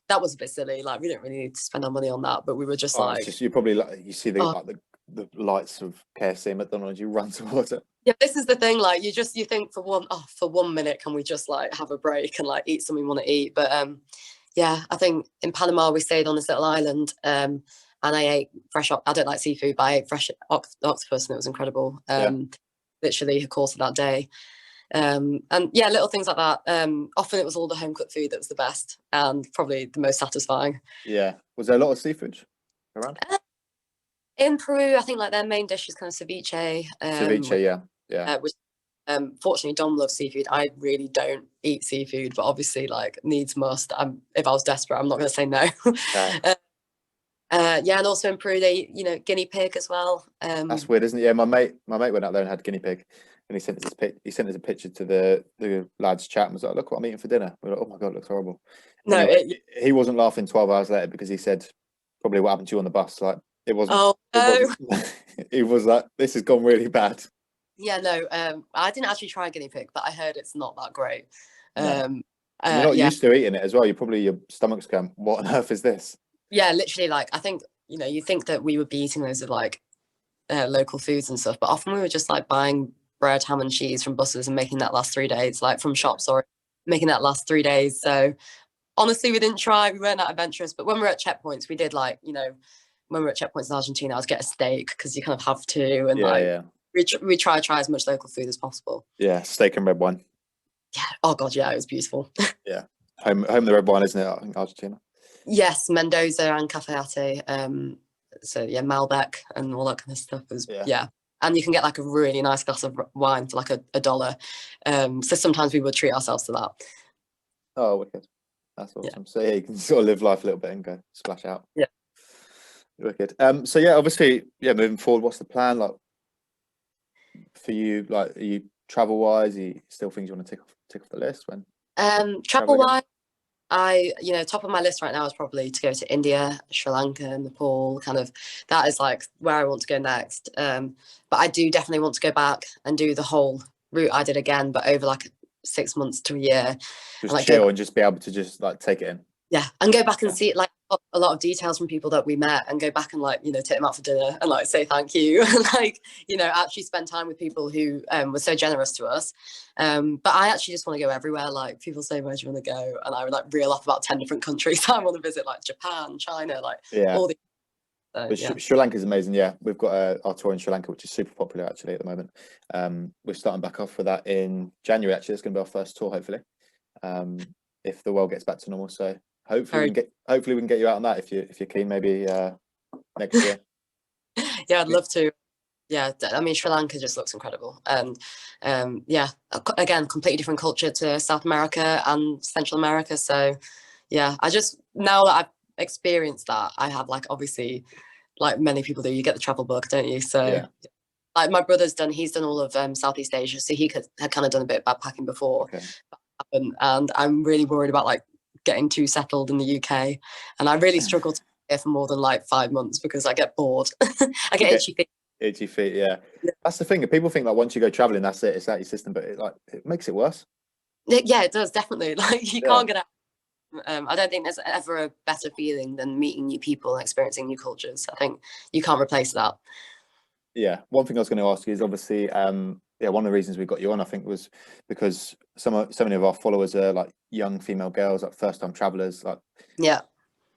Speaker 2: That was a bit silly. Like we didn't really need to spend our money on that, but we were just
Speaker 1: you probably you see the lights of KFC and McDonald's, you run towards it.
Speaker 2: Yeah, this is the thing. Like you think for 1 minute, can we just like have a break and like eat something we want to eat? But yeah, I think in Panama we stayed on this little island, and I ate fresh. I don't like seafood, but I ate fresh octopus, and it was incredible. Literally a course of that day. And yeah, little things like that. Often it was all the home cooked food that was the best and probably the most satisfying.
Speaker 1: Yeah. Was there a lot of seafood around?
Speaker 2: In Peru, I think like their main dish is kind of ceviche.
Speaker 1: Ceviche, yeah.
Speaker 2: Which fortunately Dom loves seafood. I really don't eat seafood, but obviously like needs must. If I was desperate, I'm not going to say no. Yeah, and also in Peru they eat, you know, guinea pig as well.
Speaker 1: That's weird, isn't it? Yeah, my mate went out there and had guinea pig, and he sent us a picture to the lads' chat and was like, look what I'm eating for dinner. We're like, oh my god, it looks horrible.
Speaker 2: No,
Speaker 1: anyway, he wasn't laughing 12 hours later because he said probably what happened to you on the bus. Like it wasn't.
Speaker 2: Oh no.
Speaker 1: He was like, this has gone really bad.
Speaker 2: Yeah, no, I didn't actually try guinea pig, but I heard it's not that great.
Speaker 1: No. You're not used to eating it as well. Your stomach's going, what on earth is this?
Speaker 2: Yeah, literally, like I think, you know, you think that we would be eating those of like local foods and stuff, but often we were just like buying bread, ham and cheese from buses and making that last 3 days, like from shops, or making that last 3 days. So honestly, we didn't try. We weren't that adventurous. But when we were at checkpoints, we did like, when we were at checkpoints in Argentina, I was get a steak because you kind of have to, and we try as much local food as possible.
Speaker 1: Yeah, steak and red wine.
Speaker 2: Yeah. Oh God, yeah, it was beautiful.
Speaker 1: Yeah, home of the red wine, isn't it? In Argentina.
Speaker 2: Yes, Mendoza and Cafayate. So yeah, Malbec and all that kind of stuff was And you can get like a really nice glass of wine for like $1. So sometimes we would treat ourselves to that.
Speaker 1: Oh, wicked. That's awesome. So yeah, you can sort of live life a little bit and go splash out.
Speaker 2: Yeah.
Speaker 1: Wicked. So yeah, obviously, moving forward, what's the plan like for you? Like, are you travel wise? Are you still things you want to tick off the list when?
Speaker 2: Travel wise, top of my list right now is probably to go to India, Sri Lanka, Nepal. Kind of that is like where I want to go next. But I do definitely want to go back and do the whole route I did again, but over like 6 months to a year.
Speaker 1: Just like chill and just be able to just like take it in.
Speaker 2: Yeah, and go back and see like a lot of details from people that we met, and go back and like take them out for dinner and like say thank you and like actually spend time with people who were so generous to us. But I actually just want to go everywhere. Like people say, where do you want to go? And I would like reel off about 10 different countries I want to visit, like Japan, China, like all the.
Speaker 1: Sri Lanka is amazing. Yeah, we've got our tour in Sri Lanka, which is super popular actually at the moment. We're starting back off with that in January. Actually, it's going to be our first tour, hopefully, if the world gets back to normal. So hopefully we can get you out on that if you're keen. Maybe next year.
Speaker 2: Yeah, I'd love to. Yeah, I mean Sri Lanka just looks incredible, and again, completely different culture to South America and Central America. So yeah, I just, now that I've experienced that, I have like obviously like many people do, you get the travel bug, don't you? So like my brother's he's done all of Southeast Asia, so he had kind of done a bit of backpacking before. And I'm really worried about like getting too settled in the UK, and I really struggle to be here for more than like 5 months because I get bored. I get itchy feet.
Speaker 1: Itchy feet, yeah. That's the thing. People think like once you go traveling, that's it, it's out your system, but it makes it worse.
Speaker 2: Yeah, it does, definitely. Like you can't get out. I don't think there's ever a better feeling than meeting new people and experiencing new cultures. I think you can't replace that.
Speaker 1: Yeah, one thing I was going to ask you is obviously, one of the reasons we got you on, I think, was because so many of our followers are like young female girls, like first time travelers. Like,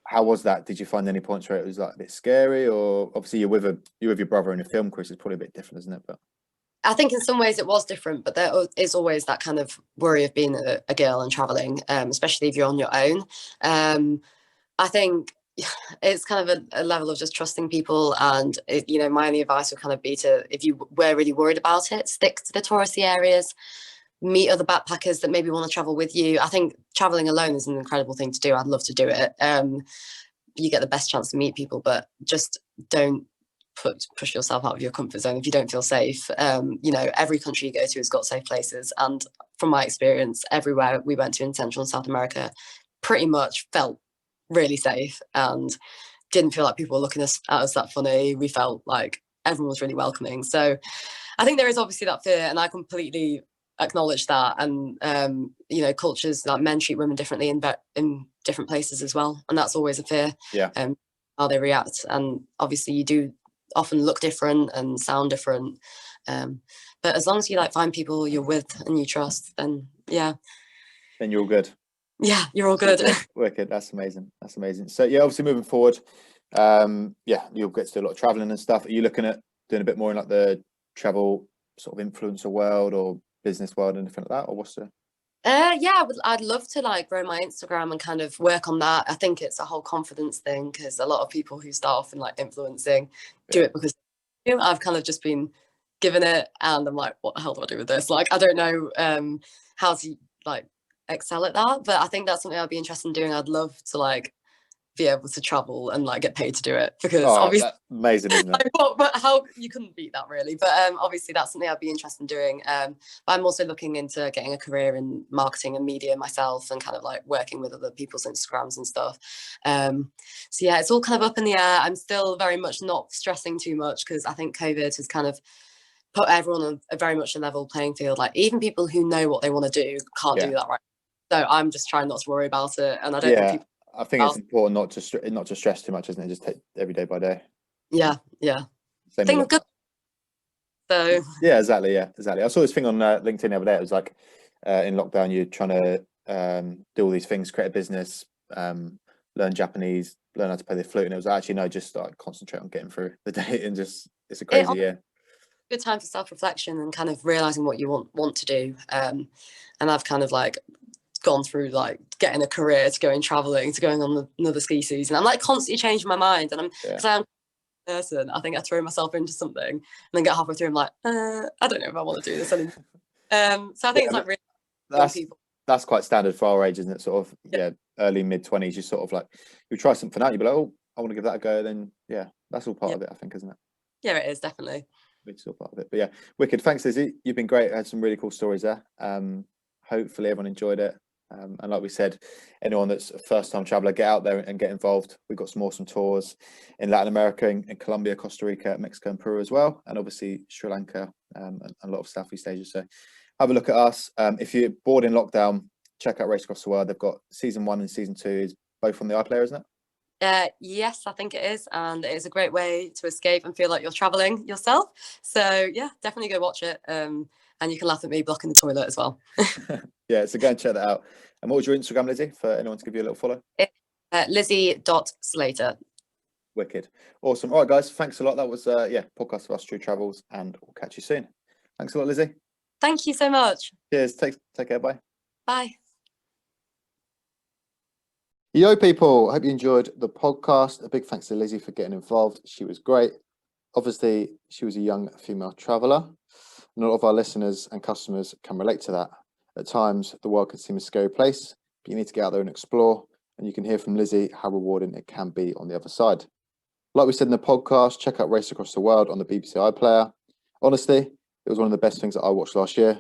Speaker 1: how was that? Did you find any points where it was like a bit scary, or obviously you're with your brother in a film crew, so it's probably a bit different, isn't it? But
Speaker 2: I think in some ways it was different, but there is always that kind of worry of being a girl and traveling, especially if you're on your own. I think it's kind of a level of just trusting people, and my only advice would kind of be to, if you were really worried about it, stick to the touristy areas, meet other backpackers that maybe want to travel with you. I think traveling alone is an incredible thing to do. I'd love to do it. You get the best chance to meet people, but just don't push yourself out of your comfort zone if you don't feel safe. Every country you go to has got safe places, and from my experience, everywhere we went to in Central and South America pretty much felt really safe and didn't feel like people were looking at us that funny. We felt like everyone was really welcoming. So I think there is obviously that fear, and I completely acknowledge that. And cultures, like men treat women differently in different places as well, and that's always a fear. How they react, and obviously you do often look different and sound different, but as long as you like find people you're with and you trust, then
Speaker 1: you're all good.
Speaker 2: Yeah, you're all good.
Speaker 1: Wicked. That's amazing. So obviously moving forward, you'll get to do a lot of traveling and stuff. Are you looking at doing a bit more in like the travel sort of influencer world or business world and anything like that, or what's the
Speaker 2: I'd love to like grow my Instagram and kind of work on that. I think it's a whole confidence thing, because a lot of people who start off in like influencing do it because I've kind of just been given it, and I'm like, what the hell do I do with this? Like, I don't know how to like excel at that, but I think that's something I'd be interested in doing. I'd love to like be able to travel and like get paid to do it, because obviously
Speaker 1: that's amazing, isn't it?
Speaker 2: But how you couldn't beat that really. But obviously that's something I'd be interested in doing. But I'm also looking into getting a career in marketing and media myself, and kind of like working with other people's Instagrams and stuff. So yeah, it's all kind of up in the air. I'm still very much not stressing too much, because I think COVID has kind of put everyone on a very much a level playing field. Like even people who know what they want to do can't do that right. So I'm just trying not to worry about it, and I don't think people.
Speaker 1: I think it's important not to stress too much, isn't it? Just take every day by day.
Speaker 2: Yeah. Things good. So
Speaker 1: exactly. I saw this thing on LinkedIn the other day. It was like in lockdown, you're trying to do all these things, create a business, learn Japanese, learn how to play the flute. And it was actually, no, just like concentrate on getting through the day, and just, it's a crazy year.
Speaker 2: Good time for self-reflection and kind of realizing what you want to do. And I've kind of like gone through like getting a career to going traveling to going on another ski season. I'm like constantly changing my mind, and because I'm a person, I think I throw myself into something and then get halfway through, I'm like, I don't know if I want to do this anymore. So I think it's like really young people.
Speaker 1: That's quite standard for our age, isn't it? Sort of, early mid-20s. You sort of like, you try something out, you be like, oh, I want to give that a go. Then that's all part of it, I think, isn't it?
Speaker 2: Yeah, it is definitely.
Speaker 1: It's all part of it. But yeah, wicked. Thanks, Lizzie. You've been great. I had some really cool stories there. Hopefully everyone enjoyed it. And like we said, anyone that's a first-time traveller, get out there and get involved. We've got some awesome tours in Latin America, in Colombia, Costa Rica, Mexico, and Peru as well, and obviously Sri Lanka, and a lot of Southeast Asia. So have a look at us. If you're bored in lockdown, check out Race Across the World. They've got season 1 and season 2 is both on the iPlayer, isn't it?
Speaker 2: Yes, I think it is, and it's a great way to escape and feel like you're traveling yourself. So yeah, definitely go watch it. And you can laugh at me blocking the toilet as well.
Speaker 1: Yeah, so go and check that out. And what was your Instagram, Lizzie, for anyone to give you a little follow?
Speaker 2: Lizzie.Slater.
Speaker 1: Wicked. Awesome. All right, guys, thanks a lot. That was podcast of Us True Travels, and we'll catch you soon. Thanks a lot, Lizzie.
Speaker 2: Thank you so much.
Speaker 1: Cheers. Take care. Bye.
Speaker 2: Bye.
Speaker 1: Yo, people. I hope you enjoyed the podcast. A big thanks to Lizzie for getting involved. She was great. Obviously, she was a young female traveller. And a lot of our listeners and customers can relate to that. At times, the world can seem a scary place, but you need to get out there and explore. And you can hear from Lizzie how rewarding it can be on the other side. Like we said in the podcast, check out Race Across the World on the BBC iPlayer. Honestly, it was one of the best things that I watched last year,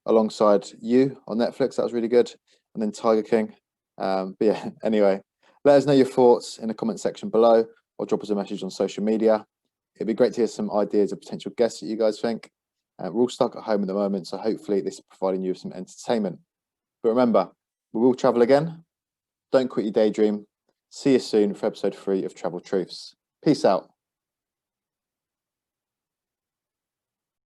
Speaker 1: alongside You on Netflix. That was really good. And then Tiger King. But yeah, anyway, let us know your thoughts in the comment section below, or drop us a message on social media. It'd be great to hear some ideas of potential guests that you guys think. We're all stuck at home at the moment, so hopefully this is providing you with some entertainment. But remember, we will travel again. Don't quit your daydream. See you soon for episode 3 of Travel Truths. Peace out.